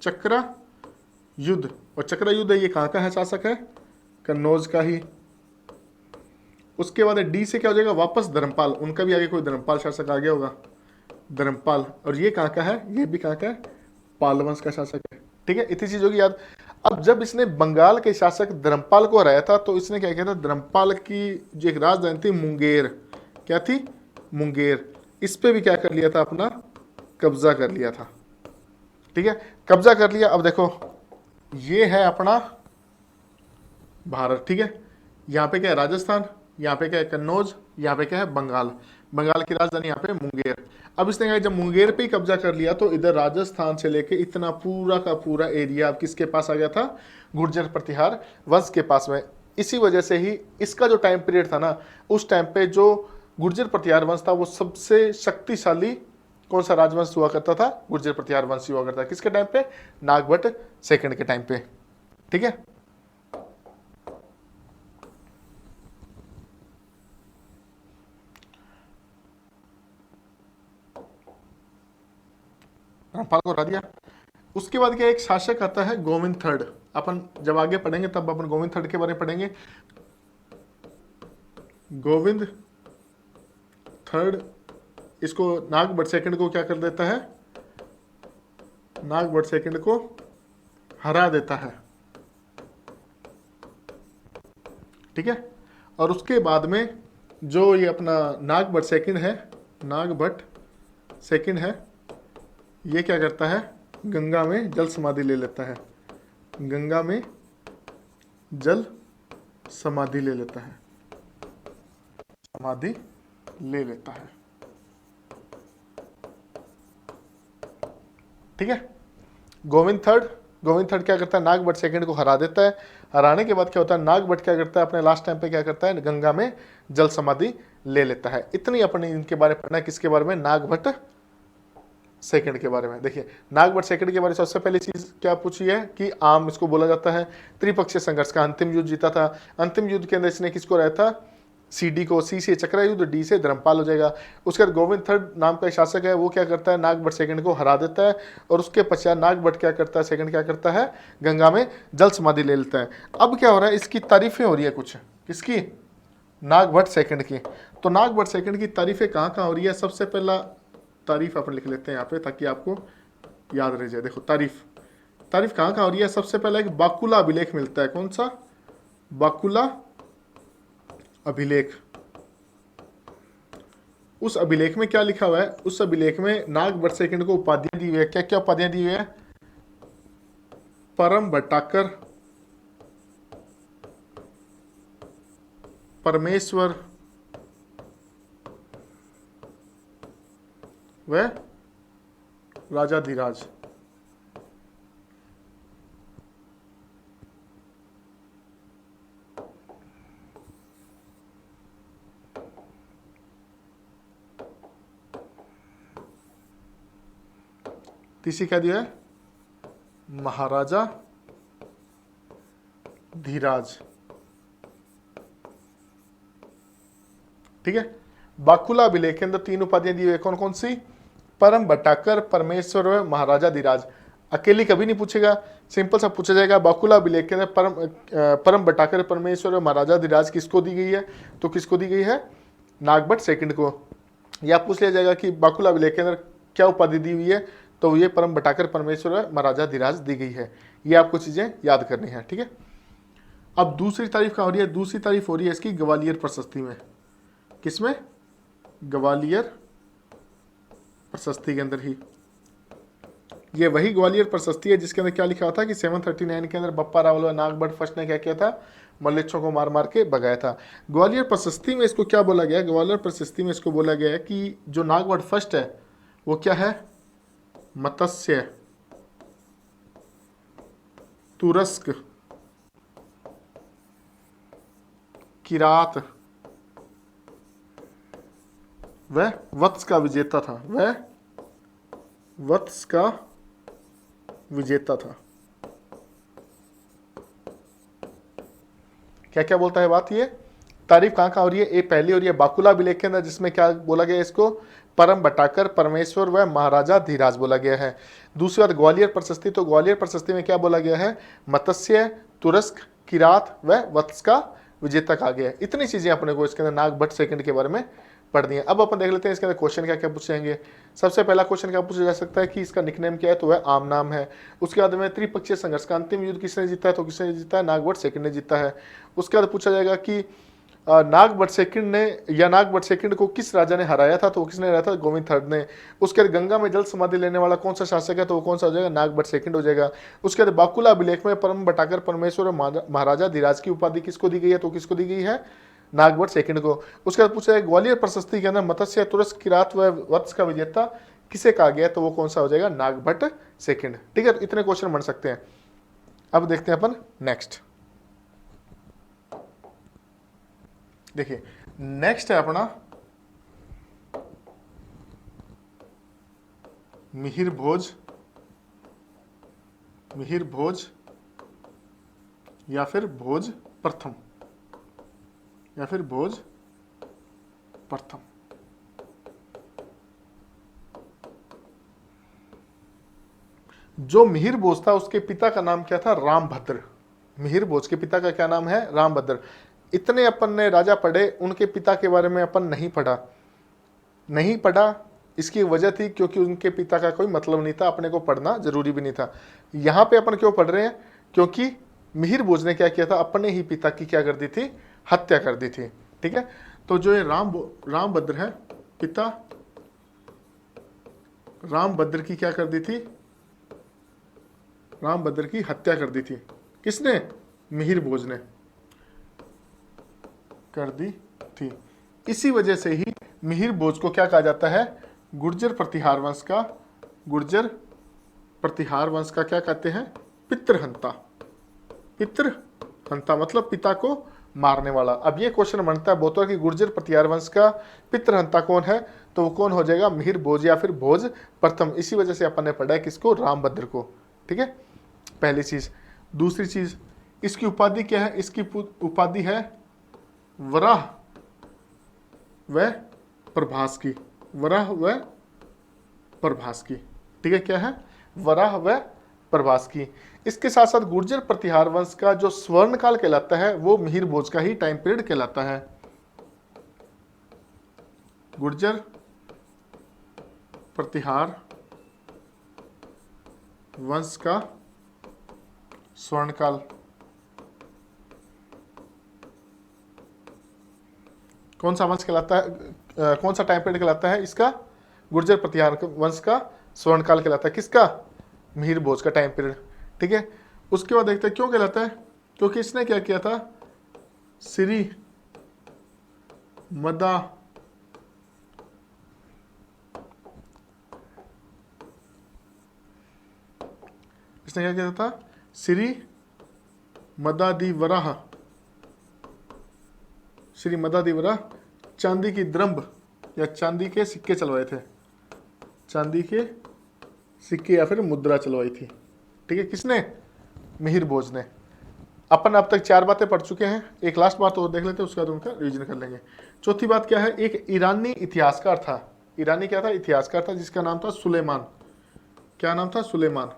A: चक्रा युद्ध। और चक्रा युद्ध ये कहाँ का है शासक है? कन्नौज का ही। उसके बाद डी से क्या हो जाएगा? वापस धर्मपाल। उनका भी आगे कोई धर्मपाल शासक आ गया होगा, धर्मपाल। और ये कहाँ का है? ये भी कहाँ का है? पाल वंश का शासक है। ठीक है, इतनी चीज होगी याद। अब जब इसने बंगाल के शासक धर्मपाल को हराया था तो इसने क्या किया था? धर्मपाल की जो एक राजधानी थी मुंगेर, क्या थी? मुंगेर। इस पे भी क्या कर लिया था? अपना कब्जा कर लिया था। ठीक है, कब्जा कर लिया। अब देखो, ये है अपना भारत। ठीक है, यहाँ पे क्या है? राजस्थान। यहाँ पे क्या है? कन्नौज। यहाँ पे क्या है? बंगाल। बंगाल की राजधानी यहाँ पे मुंगेर। अब इसने कहा जब मुंगेर पे ही कब्जा कर लिया तो इधर राजस्थान से लेके इतना पूरा का पूरा एरिया अब किसके पास आ गया था? गुर्जर प्रतिहार वंश के पास में। इसी वजह से ही इसका जो टाइम पीरियड था ना, उस टाइम पे जो गुर्जर प्रतिहार वंश था वो सबसे शक्तिशाली कौन सा राजवंश हुआ करता था? गुर्जर प्रतिहार वंश हुआ करता था। किसके टाइम पे? नागभट्ट सेकंड के टाइम पे। ठीक है, रामपाल को हरा दिया। उसके बाद क्या एक शासक आता है गोविंद थर्ड। अपन जब आगे पढ़ेंगे तब अपन गोविंद थर्ड के बारे में पढ़ेंगे। गोविंद थर्ड इसको नागभट्ट सेकंड को क्या कर देता है? नागभट्ट सेकंड को हरा देता है। ठीक है, और उसके बाद में जो ये अपना नागभट्ट सेकंड है, नागभट्ट सेकंड है, ये क्या करता है? गंगा में जल समाधि ले लेता है। गंगा में जल समाधि ले लेता है। समाधि ले लेता है। ठीक है, गोविंद थर्ड क्या करता है? नागभट्ट सेकंड को हरा देता है। हराने के बाद क्या होता है? नागभट्ट क्या करता है? अपने लास्ट टाइम पे क्या करता है? गंगा में जल समाधि ले लेता है। इतनी अपने इनके बारे में पढ़ना है। किसके बारे में? नागभट्ट सेकंड के बारे में। देखिए, नागभट्ट सेकंड के बारे में सबसे पहली चीज क्या पूछी है कि आम इसको बोला जाता है। त्रिपक्षीय संघर्ष का अंतिम युद्ध जीता था। अंतिम युद्ध के अंदर इसने किसको हराया था? सीडी को। सी से चक्रा युद्ध, डी से धर्मपाल हो जाएगा। उसके बाद गोविंद थर्ड नाम का शासक है, वो क्या करता है? नागभट्ट सेकंड को हरा देता है। और उसके पश्चात नागभट्ट क्या करता है? सेकंड क्या करता है? गंगा में जल समाधि ले लेता है। अब क्या हो रहा है? इसकी तारीफें हो रही है कुछ। किसकी? नागभट्ट सेकंड की। तो नागभट्ट सेकंड की तारीफें कहाँ कहाँ हो रही है? सबसे पहला तारीफ अपन लिख लेते हैं यहाँ पे ताकि आपको याद रह जाए। देखो, तारीफ कहाँ कहाँ हो रही है? सबसे पहला एक बाकुला अभिलेख मिलता है। कौन सा? बाकुला अभिलेख। उस अभिलेख में क्या लिखा हुआ है? उस अभिलेख में नागभट्ट सेकंड को उपाधियां दी हुई है। क्या क्या उपाधियां दी हुई है? परम भट्टाकर, परमेश्वर व राजाधिराज। तीसरी क्या दिया है, महाराजा धीराज। ठीक है। बाकुला अभिलेख के अंदर 3 उपाधियां दी हुई है, कौन कौन सी, परम बटाकर, परमेश्वर व महाराजा धीराज। अकेली कभी नहीं पूछेगा, सिंपल सा पूछा जाएगा। बाकुला अभिलेख के अंदर परम बटाकर, परमेश्वर व महाराजा धीराज किसको दी गई है, तो किसको दी गई है, नागभट्ट सेकंड को। या पूछ लिया जाएगा कि बाकुला अभिलेख के अंदर क्या उपाधि दी हुई है, तो ये परम बटाकर, परमेश्वर व महाराजा धीराज दी गई है। ये आपको चीजें याद करनी है। ठीक है। अब दूसरी तारीफ कहाँ हो रही है, दूसरी तारीफ हो रही है इसकी ग्वालियर प्रशस्ति में। किसमें, ग्वालियर प्रशस्ति के अंदर ही। ये वही ग्वालियर प्रशस्ति है जिसके अंदर क्या लिखा था कि 739 के अंदर बप्पा रावल व नागभट्ट फर्स्ट ने क्या किया था, मल्लेच्छों को मार मार के भगाया था। ग्वालियर प्रशस्ति में इसको क्या बोला गया, ग्वालियर प्रशस्ति में इसको बोला गया है कि जो नागभट्ट फर्स्ट है वो क्या है, मत्स्य, तुरस्क, किरात वह वत्स का विजेता था, वह वत्स का विजेता था। क्या क्या बोलता है बात, ये तारीफ कहां कहां हो रही है, ए पहली हो रही है बाकुला अभिलेख के अंदर, जिसमें क्या बोला गया इसको, परम बटाकर, परमेश्वर व महाराजा धीराज बोला गया है। दूसरी बात ग्वालियर प्रशस्ति, तो ग्वालियर प्रशस्ति में क्या बोला गया है, मत्स्य, तुरस्क, किरात व वत्स का विजेता कहा गया है। इतनी चीजें अपने को इसके अंदर नागभट्ट सेकंड के बारे में पढ़ दी है। अब अपन देख लेते हैं इसके अंदर क्वेश्चन क्या क्या पूछेंगे। सबसे पहला क्वेश्चन क्या पूछा जा सकता है कि इसका निकनेम क्या है, तो वह आम नाम है। उसके बाद में त्रिपक्षीय संघर्ष का अंतिम युद्ध किसने जीता है, तो किसने जीता है, नागभट्ट सेकंड ने जीता है। उसके बाद पूछा जाएगा कि नागभट्ट सेकंड ने या नागभट्ट सेकंड को किस राजा ने हराया था, तो किसने हराया था, गोविंद थर्ड ने। उसके बाद गंगा में जल समाधि लेने वाला कौन सा शासक है, तो वो कौन सा हो जाएगा, नागभट्ट सेकंड हो जाएगा। उसके बाद बाकुला अभिलेख में परम बटाकर, परमेश्वर और महाराजा धीराज की उपाधि किसको दी गई है, तो किसको दी गई है, नागभट्ट सेकंड को। उसके बाद पूछा है ग्वालियर प्रशस्ति के अंदर मत्स्य, तुरस्क, किरात व वत्स का विजेता किसे कहा गया, तो वो कौन सा हो जाएगा, नागभट्ट सेकंड। ठीक है, इतने क्वेश्चन बन सकते हैं। अब देखते हैं अपन नेक्स्ट। देखिए नेक्स्ट है अपना मिहिर भोज, मिहिर भोज या फिर भोज प्रथम, या फिर भोज प्रथम। जो मिहिर भोज था उसके पिता का नाम क्या था, रामभद्र। मिहिर भोज के पिता का क्या नाम है, रामभद्र। इतने अपन ने राजा पढ़े, उनके पिता के बारे में अपन नहीं पढ़ा, नहीं पढ़ा। इसकी वजह थी क्योंकि उनके पिता का कोई मतलब नहीं था, अपने को पढ़ना जरूरी भी नहीं था। यहाँ पे अपन क्यों पढ़ रहे हैं, क्योंकि मिहिर भोज ने क्या किया था, अपने ही पिता की क्या कर दी थी, हत्या कर दी थी। ठीक है, तो जो ये रामभद्र है, पिता रामभद्र की क्या कर दी थी, रामभद्र की हत्या कर दी थी। किसने, मिहिर भोज ने कर दी थी। इसी वजह से ही मिहिर भोज को क्या कहा जाता है, गुर्जर प्रतिहार वंश का, गुर्जर प्रतिहार वंश का क्या कहते हैं, पितृहंता। पितृहंता मतलब पिता को मारने वाला। अब ये क्वेश्चन बनता है बहुतों कि गुर्जर प्रतिहार वंश का पितृहंता कौन है, तो वो कौन हो जाएगा, मिहिर भोज या फिर भोज प्रथम। इसी वजह से अपन ने पढ़ा है किसको, रामभद्र को। ठीक है, पहली चीज। दूसरी चीज, इसकी उपाधि क्या है, इसकी उपाधि है वराह व प्रभास की, वराह व प्रभास की। ठीक है, क्या है, वराह व प्रभास की। इसके साथ साथ गुर्जर प्रतिहार वंश का जो स्वर्ण काल कहलाता है वो मिहिर भोज का ही टाइम पीरियड कहलाता है। गुर्जर प्रतिहार वंश का स्वर्ण काल कौन सा वंश कहलाता है, कौन सा टाइम पीरियड कहलाता है इसका, गुर्जर प्रतिहार वंश का स्वर्ण काल कहलाता है। किसका, मिहिर भोज का टाइम पीरियड। ठीक है, उसके बाद देखते हैं क्यों कहलाता है, क्योंकि इसने क्या किया था, श्री मदा इसने क्या किया था, श्री मदादिवराह, श्री मदादिवराह चांदी की द्रंभ या चांदी के सिक्के चलवाए थे, चांदी के सिक्के या फिर मुद्रा चलवाई थी। ठीक है, किसने? मिहिर भोज ने। अपन अब तक 4 बातें पढ़ चुके हैं, एक लास्ट बात और देख लेते हैं, उसके बाद उनका रिवीजन कर लेंगे। चौथी बात क्या है? एक ईरानी इतिहासकार था। ईरानी क्या था? इतिहासकार था, जिसका नाम था सुलेमान। क्या नाम था? सुलेमान।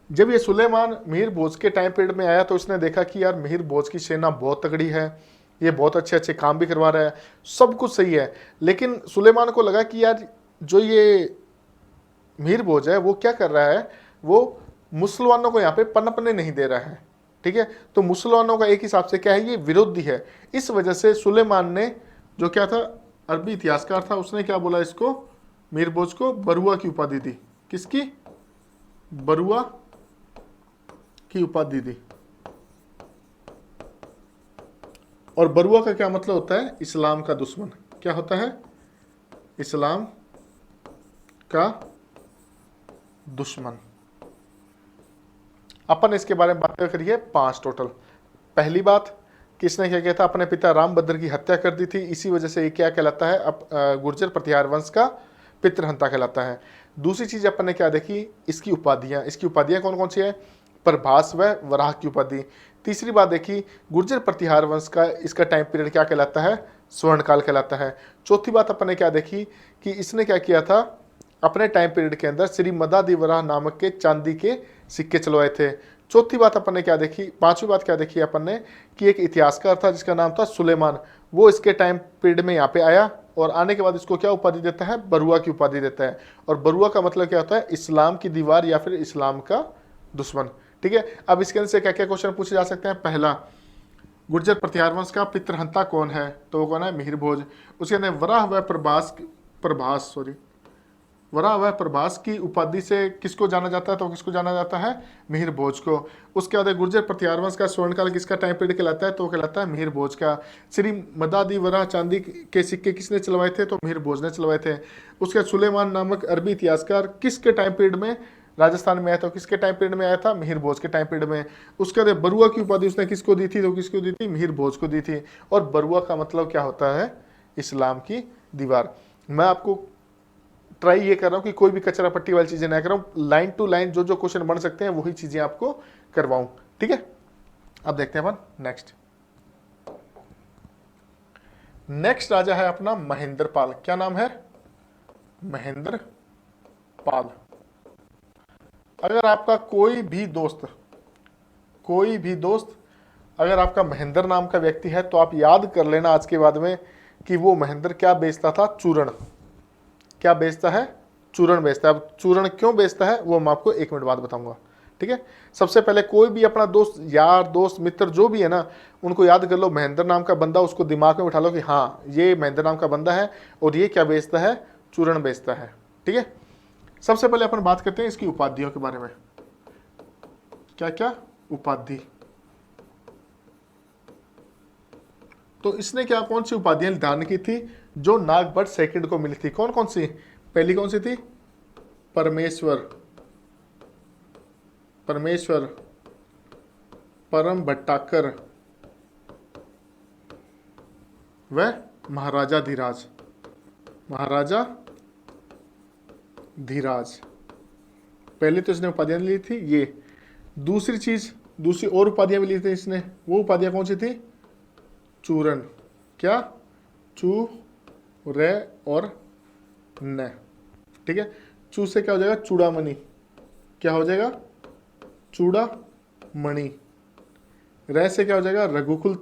A: जब ये सुलेमान मिहिर भोज के टाइम पीरियड में आया तो उसने देखा कि यार मिहिर भोज की सेना बहुत तगड़ी है, ये बहुत अच्छे अच्छे काम भी करवा रहा है, सब कुछ सही है। लेकिन सुलेमान को लगा कि यार जो ये मिहिर भोज है वो क्या कर रहा है, वो मुसलमानों को यहाँ पे पनपने नहीं दे रहा है। ठीक है, तो मुसलमानों का एक हिसाब से क्या है, ये विरोधी है। इस वजह से सुलेमान ने, जो क्या था, अरबी इतिहासकार था, उसने क्या बोला, इसको मिहिर भोज को बरुआ की उपाधि दी। किसकी? बरुआ की उपाधि दी। और बरुआ का क्या मतलब होता है? इस्लाम का दुश्मन। क्या होता है? इस्लाम का दुश्मन। अपन इसके बारे में बात करिए 5 टोटल। पहली बात, किसने क्या किया था? अपने पिता रामभद्र की हत्या कर दी थी, इसी वजह से ये क्या कहलाता है? गुर्जर प्रतिहार वंश का पितृहंता कहलाता है। दूसरी चीज अपन ने क्या देखी? इसकी उपाधियां। इसकी उपाधियां कौन कौन सी है? प्रभास व वराह की उपाधि। तीसरी बात देखी, गुर्जर प्रतिहार वंश का इसका टाइम पीरियड क्या कहलाता है? स्वर्णकाल कहलाता है। चौथी बात अपन ने क्या देखी कि इसने क्या किया था? अपने टाइम पीरियड के अंदर श्री मदादी वराह नामक के चांदी के सिक्के चलवाए थे। चौथी बात अपन ने क्या देखी? पांचवी बात क्या देखी अपन ने कि एक इतिहासकार था जिसका नाम था सुलेमान, वो इसके टाइम पीरियड में यहाँ पे आया और आने के बाद इसको क्या उपाधि देता है? बरुआ की उपाधि देता है। और बरुआ का मतलब क्या होता है? इस्लाम की दीवार या फिर इस्लाम का दुश्मन। ठीक है, अब इसके अंदर से क्या क्या क्वेश्चन पूछे जा सकते हैं? पहला, गुर्जर प्रतिहार वंश का पितृहंता कौन है? तो वो कौन है? मिहिर भोज। उसके अंदर वराह व प्रभास की उपाधि से किसको जाना जाता है? तो किसको जाना जाता है? मिहिर भोज को। उसके बाद गुर्जर प्रतिहार वंश का स्वर्णकाल किसका टाइम पीरियड कहलाता है? तो कहलाता है मिहिर भोज का। श्री मदादी वराह चांदी के सिक्के किसने चलवाए थे? तो मिहिर भोज ने चलवाए थे। उसके बाद सुलेमान नामक अरबी इतिहासकार किसके टाइम पीरियड में राजस्थान में आया था? किसके टाइम पीरियड में आया था? मिहिर भोज के टाइम पीरियड में। उसके बाद बरुआ की उपाधि उसने किसको दी थी? तो किसको दी थी? मिहिर भोज को दी थी। और बरुआ का मतलब क्या होता है? इस्लाम की दीवार। मैं आपको ट्राई ये कर रहा हूं कि कोई भी कचरा पट्टी वाली चीजें ना कर रहा हूं, लाइन टू लाइन जो जो क्वेश्चन बन सकते हैं वही चीजें आपको करवाऊं। ठीक है, अब देखते हैं अपन नेक्स्ट राजा है अपना महेंद्र पाल। क्या नाम है? महेंद्र पाल। अगर आपका कोई भी दोस्त अगर आपका महेंद्र नाम का व्यक्ति है तो आप याद कर लेना आज के बाद में कि वो महेंद्र क्या बेचता था? चूर्ण। क्या बेचता है? चूर्ण बेचता है। अब चूर्ण क्यों बेचता है वो मैं आपको 1 मिनट बाद बताऊंगा। ठीक है, सबसे पहले कोई भी अपना दोस्त, यार, दोस्त, मित्र जो भी है ना, उनको याद कर लो महेंद्र नाम का बंदा, उसको दिमाग में बिठा लो कि हाँ ये महेंद्र नाम का बंदा है और ये क्या बेचता है? चूर्ण बेचता है। ठीक है, सबसे पहले अपन बात करते हैं इसकी उपाधियों के बारे में। क्या क्या उपाधि? तो इसने क्या कौन सी उपाधियां धारण की थी जो नागभट्ट सेकंड को मिली थी? कौन कौन सी? पहली कौन सी थी? परमेश्वर, परम भट्टाकर व महाराजा धीराज। पहले तो इसने उपाधियां ली थी ये। दूसरी और उपाधियां भी ली थी इसने। वो उपाधियां कौन सी थी? चूरन। क्या? चू, रे और न। ठीक है, चू से क्या हो जाएगा? चूड़ामणि। क्या हो जाएगा? चूड़ामणि। रे से क्या हो जाएगा? रघुकुल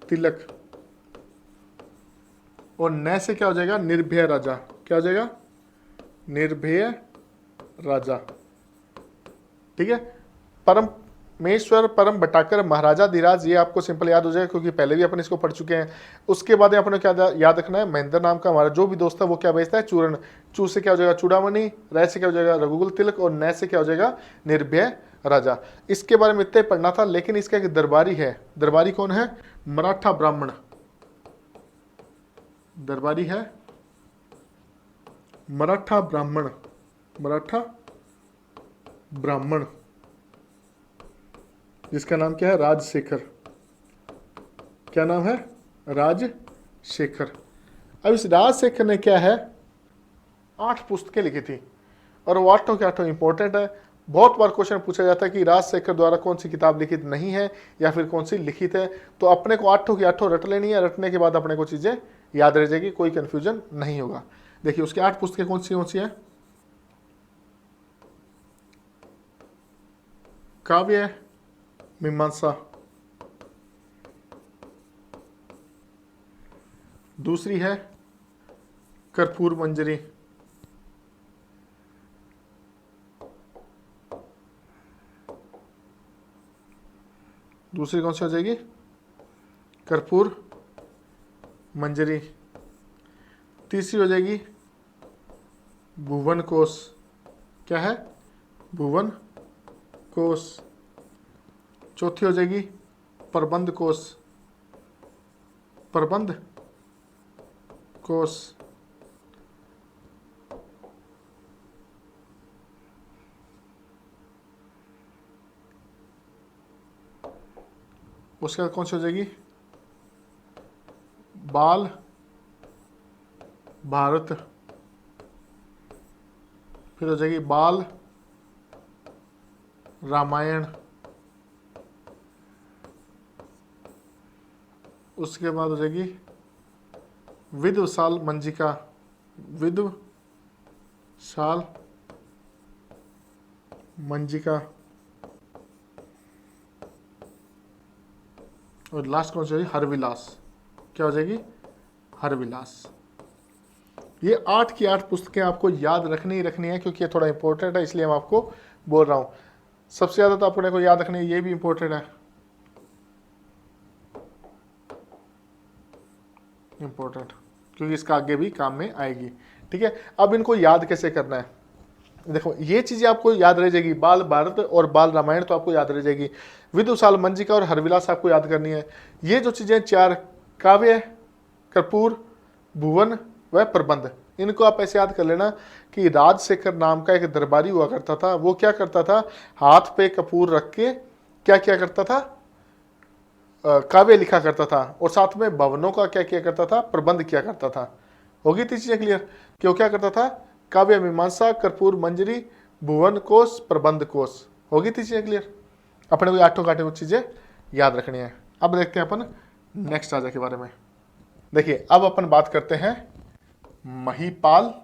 A: तिलक। और न से क्या हो जाएगा? निर्भय राजा। क्या हो जाएगा? निर्भय राजा। ठीक है, परमेश्वर, परम भट्टाकर, महाराजा धीराज, ये आपको सिंपल याद हो जाएगा क्योंकि पहले भी अपन इसको पढ़ चुके हैं। उसके बाद अपन क्या याद रखना है? महेंद्र नाम का हमारा जो भी दोस्त है वो क्या बेचता है? चूर्ण। चू से क्या हो जाएगा? चूड़ामणि। रै से क्या हो जाएगा? रघुकुल तिलक। और न से क्या हो जाएगा? निर्भय राजा। इसके बारे में इतना पढ़ना था, लेकिन इसका एक दरबारी है। दरबारी कौन है? मराठा ब्राह्मण। दरबारी है मराठा ब्राह्मण, जिसका नाम क्या है? राजशेखर। क्या नाम है? शेखर। अब इस राजशेखर ने क्या है, 8 पुस्तकें लिखी थी और वो 8 के 8 इंपॉर्टेंट है। बहुत बार क्वेश्चन पूछा जाता है कि राजशेखर द्वारा कौन सी किताब लिखित नहीं है या फिर कौन सी लिखित है, तो अपने को 8 की 8 रट लेनी है। रटने के बाद अपने को चीजें याद रह जाएगी, कोई कंफ्यूजन नहीं होगा। देखिए उसकी 8 पुस्तकें कौन सी है, काव्य मीमांसा, दूसरी है कर्पूर मंजरी, दूसरी कौन सी हो जाएगी, कर्पूर मंजरी। तीसरी हो जाएगी भुवन कोश, क्या है, भुवन कोश। चौथी हो जाएगी प्रबंध कोश, प्रबंध कोश। उसके बाद कौन सी हो जाएगी, बाल भारत। फिर हो जाएगी बाल रामायण। उसके बाद हो जाएगी विद्वशाल मंजिका, विद्वशाल मंजिका। और लास्ट कौन सी होगी, हरविलास। क्या हो जाएगी, हरविलास। ये 8 की 8 पुस्तकें आपको याद रखनी ही रखनी है, क्योंकि ये थोड़ा इंपॉर्टेंट है, इसलिए मैं आपको बोल रहा हूँ। सबसे ज़्यादा तो अपने को याद रखनी है, ये भी इंपॉर्टेंट है, इंपॉर्टेंट, क्योंकि इसका आगे भी काम में आएगी। ठीक है, अब इनको याद कैसे करना है, देखो ये चीजें आपको याद रह जाएगी, बाल भारत और बाल रामायण तो आपको याद रह जाएगी, विदुशाल मंजिका और हरविलास आपको याद करनी है। ये जो चीजें 4, काव्य, कर्पूर, भुवन व प्रबंध, इनको आप ऐसे याद कर लेना कि राजशेखर नाम का एक दरबारी हुआ करता था। वो क्या करता था, हाथ पे कपूर रख के क्या क्या करता था, काव्य लिखा करता था, और साथ में भवनों का क्या किया करता था, प्रबंध किया करता था। होगी 3 चीजें क्लियर, क्यों क्या करता था, काव्य मीमांसा, कर्पूर मंजरी, भुवन कोश, प्रबंध कोश। होगी 3 चीजें क्लियर। अपने को 8 काटे चीजें याद रखनी है। अब देखते हैं अपन नेक्स्ट राजा के बारे में। देखिए अब अपन बात करते हैं महिपाल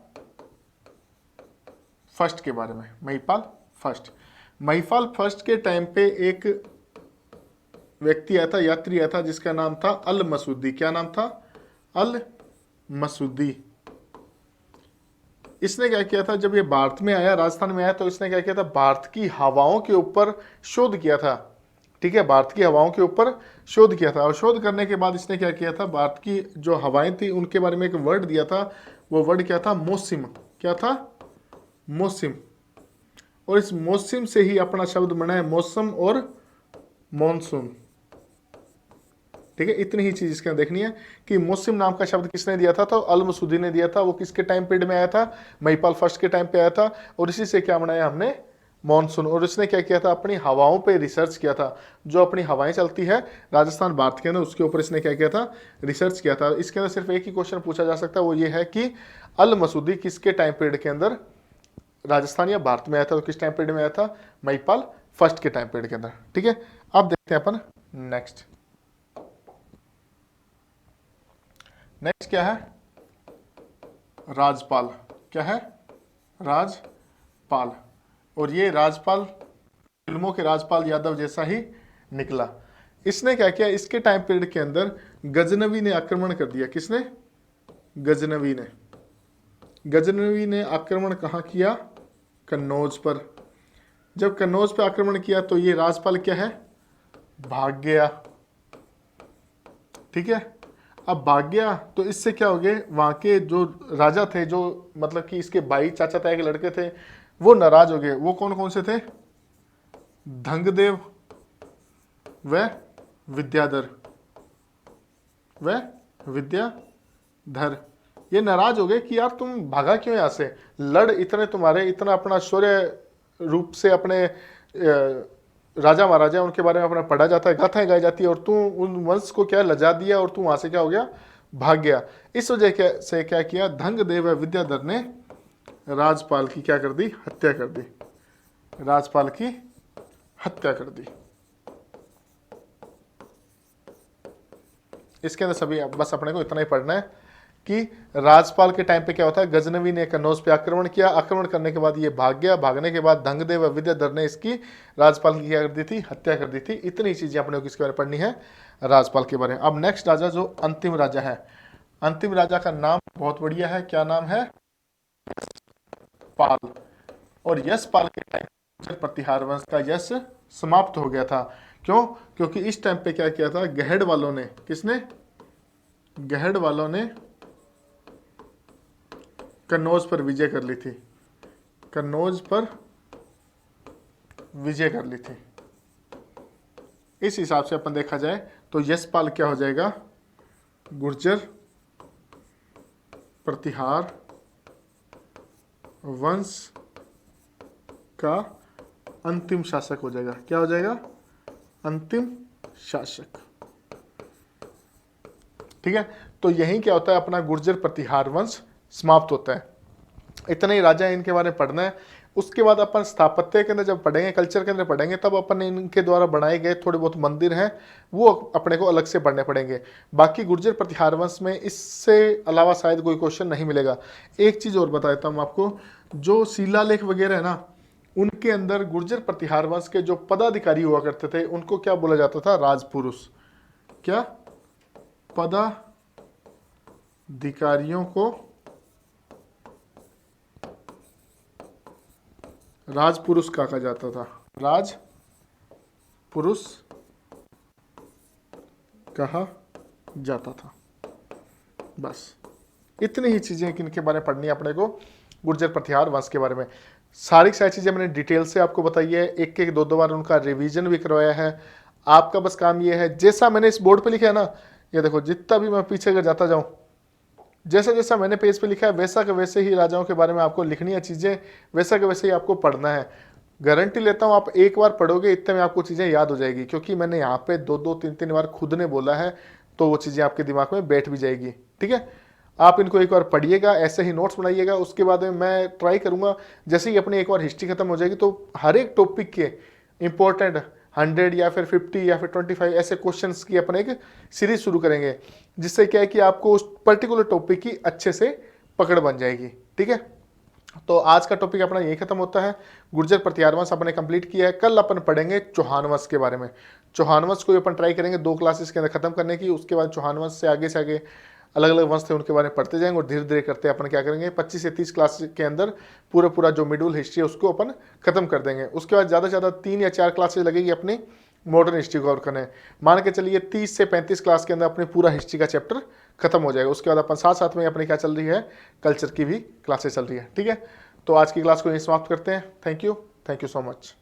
A: फर्स्ट के बारे में। महिपाल फर्स्ट के टाइम पे एक व्यक्ति आया था, यात्री आया था, जिसका नाम था अल मसूदी। क्या नाम था, अल मसूदी। इसने क्या किया था, जब ये भारत में आया, राजस्थान में आया, तो इसने क्या किया था, भारत की हवाओं के ऊपर शोध किया था। ठीक है, भारत की हवाओं के ऊपर शोध किया था, और शोध करने के बाद इसने क्या किया था, भारत की जो हवाएं थी उनके बारे में एक वर्ड दिया था। वो वर्ड क्या था, मौसिम। क्या था, मौसिम। और इस मौसिम से ही अपना शब्द बना है मौसम और मॉनसून। ठीक है, इतनी ही चीज इसके अंदर देखनी है कि मौसम नाम का शब्द किसने दिया था, तो अल मसूदी ने दिया था। वो किसके टाइम पीरियड में आया था, महिपाल फर्स्ट के टाइम पे आया था, और इसी से क्या बनाया हमने, मॉनसून। और इसने क्या किया था, अपनी हवाओं पे रिसर्च किया था। जो अपनी हवाएं चलती है राजस्थान भारत के अंदर, उसके ऊपर इसने क्या किया था, रिसर्च किया था। इसके अंदर सिर्फ एक ही क्वेश्चन पूछा जा सकता है, वो ये है कि अल मसूदी किसके टाइम पीरियड के अंदर राजस्थान या भारत में आया था, तो किस टाइम पीरियड में आया था, महिपाल फर्स्ट के टाइम पीरियड के अंदर। ठीक है, अब देखते हैं अपन नेक्स्ट क्या है, राजपाल। क्या है, राजपाल। और ये राजपाल फिल्मों के राजपाल यादव जैसा ही निकला। इसने क्या किया, इसके टाइम पीरियड के अंदर गजनवी ने आक्रमण कर दिया। किसने, गजनवी ने आक्रमण कहाँ किया, कन्नौज पर। जब कन्नौज पर आक्रमण किया तो ये राजपाल क्या है, भाग गया। ठीक है, अब भाग गया तो इससे क्या हो गया, वहां के जो राजा थे, जो मतलब कि इसके भाई चाचा ताया के लड़के थे, वो नाराज हो गए। वो कौन कौन से थे, धंगदेव व विद्याधर। ये नाराज हो गए कि यार तुम भागा क्यों यहां से, लड़ इतने तुम्हारे, इतना अपना शौर्य रूप से अपने राजा महाराजा उनके बारे में अपना पढ़ा जाता है, गाथाएं गाई जाती है, और तू उन वंश को क्या लजा दिया, और तू वहां से क्या हो गया, भाग गया। इस वजह से क्या किया, धंगदेव विद्याधर ने राजपाल की क्या कर दी, हत्या कर दी, राजपाल की हत्या कर दी। इसके अंदर सभी बस अपने को इतना ही पढ़ना है कि राजपाल के टाइम पे क्या होता है, गजनवी ने कन्नौज पे आक्रमण किया, आक्रमण करने के बाद ये भाग गया, भागने के बाद धंगदेव विद्याधर ने इसकी राजपाल की क्या कर दी थी, हत्या कर दी थी। इतनी चीजें अपने को किसके बारे में पढ़नी है, राजपाल के बारे में। अब नेक्स्ट राजा जो अंतिम राजा है, अंतिम राजा का नाम बहुत बढ़िया है, क्या नाम है, पाल। और यशपाल के टाइम प्रतिहार वंश का यश समाप्त हो गया था। क्यों, क्योंकि इस टाइम पे क्या किया था, गहड़ वालों ने, किसने, गहड़ वालों ने कन्नौज पर विजय कर ली थी, कन्नौज पर विजय कर ली थी। इस हिसाब से अपन देखा जाए तो यशपाल क्या हो जाएगा, गुर्जर प्रतिहार वंश का अंतिम शासक हो जाएगा। क्या हो जाएगा, अंतिम शासक। ठीक है, तो यही क्या होता है, अपना गुर्जर प्रतिहार वंश समाप्त होता है। इतने ही राजा इनके बारे में पढ़ना है। उसके बाद अपन स्थापत्य के अंदर जब पढ़ेंगे, कल्चर के अंदर पढ़ेंगे, तब अपन इनके द्वारा बनाए गए थोड़े बहुत मंदिर हैं वो अपने को अलग से पढ़ने पड़ेंगे। बाकी गुर्जर प्रतिहार वंश में इससे अलावा शायद कोई क्वेश्चन नहीं मिलेगा। एक चीज और बता देता हूँ आपको, जो शिलालेख वगैरह है ना, उनके अंदर गुर्जर प्रतिहार वंश के जो पदाधिकारी हुआ करते थे उनको क्या बोला जाता था, राजपुरुष। क्या, पदाधिकारियों को राजपुरुष कहा जाता था, राजपुरुष कहा जाता था। बस इतनी ही चीजें इनके बारे में पढ़नी है अपने को, गुर्जर प्रतिहार वंश के बारे में। सारी चीजें मैंने डिटेल से आपको बताई है, एक एक दो बार उनका रिवीजन भी करवाया है। आपका बस काम ये है, जैसा मैंने इस बोर्ड पे लिखा है ना, ये देखो, जितना भी मैं पीछे अगर जाता जाऊं, जैसा जैसा मैंने पेज पे लिखा है वैसा के वैसे ही राजाओं के बारे में आपको लिखनी है चीजें, वैसा के वैसे ही आपको पढ़ना है। गारंटी लेता हूं आप एक बार पढ़ोगे इतने में आपको चीजें याद हो जाएगी, क्योंकि मैंने यहाँ पे दो दो तीन तीन बार खुद ने बोला है, तो वो चीजें आपके दिमाग में बैठ भी जाएगी। ठीक है, आप इनको एक बार पढ़िएगा, ऐसे ही नोट्स बनाइएगा। उसके बाद में मैं ट्राई करूंगा, जैसे ही अपनी एक बार हिस्ट्री खत्म हो जाएगी तो हर एक टॉपिक के इंपॉर्टेंट 100 या फिर 50 या फिर 25 ऐसे क्वेश्चंस की अपने एक सीरीज शुरू करेंगे, जिससे क्या है कि आपको उस पर्टिकुलर टॉपिक की अच्छे से पकड़ बन जाएगी। ठीक है, तो आज का टॉपिक अपना यही खत्म होता है। गुर्जर प्रतिहार वंश अपने कंप्लीट किया है। कल अपन पढ़ेंगे चौहान वंश के बारे में। चौहान वंश को अपन ट्राई करेंगे 2 क्लासेस के अंदर खत्म करने की। उसके बाद चौहान वंश से आगे अलग अलग वंश थे उनके बारे में पढ़ते जाएंगे, और धीरे धीरे करते अपन क्या करेंगे 25 से 30 क्लास के अंदर पूरा जो मिडल हिस्ट्री है उसको अपन खत्म कर देंगे। उसके बाद ज़्यादा से ज़्यादा 3 या 4 क्लासेज लगेगी अपनी मॉडर्न हिस्ट्री कवर करने। मान के चलिए 30 से 35 क्लास के अंदर अपने पूरा हिस्ट्री का चैप्टर खत्म हो जाएगा। उसके बाद अपन साथ साथ में अपनी क्या चल रही है, कल्चर की भी क्लासेस चल रही है। ठीक है, तो आज की क्लास को यहीं समाप्त करते हैं। Thank you so much.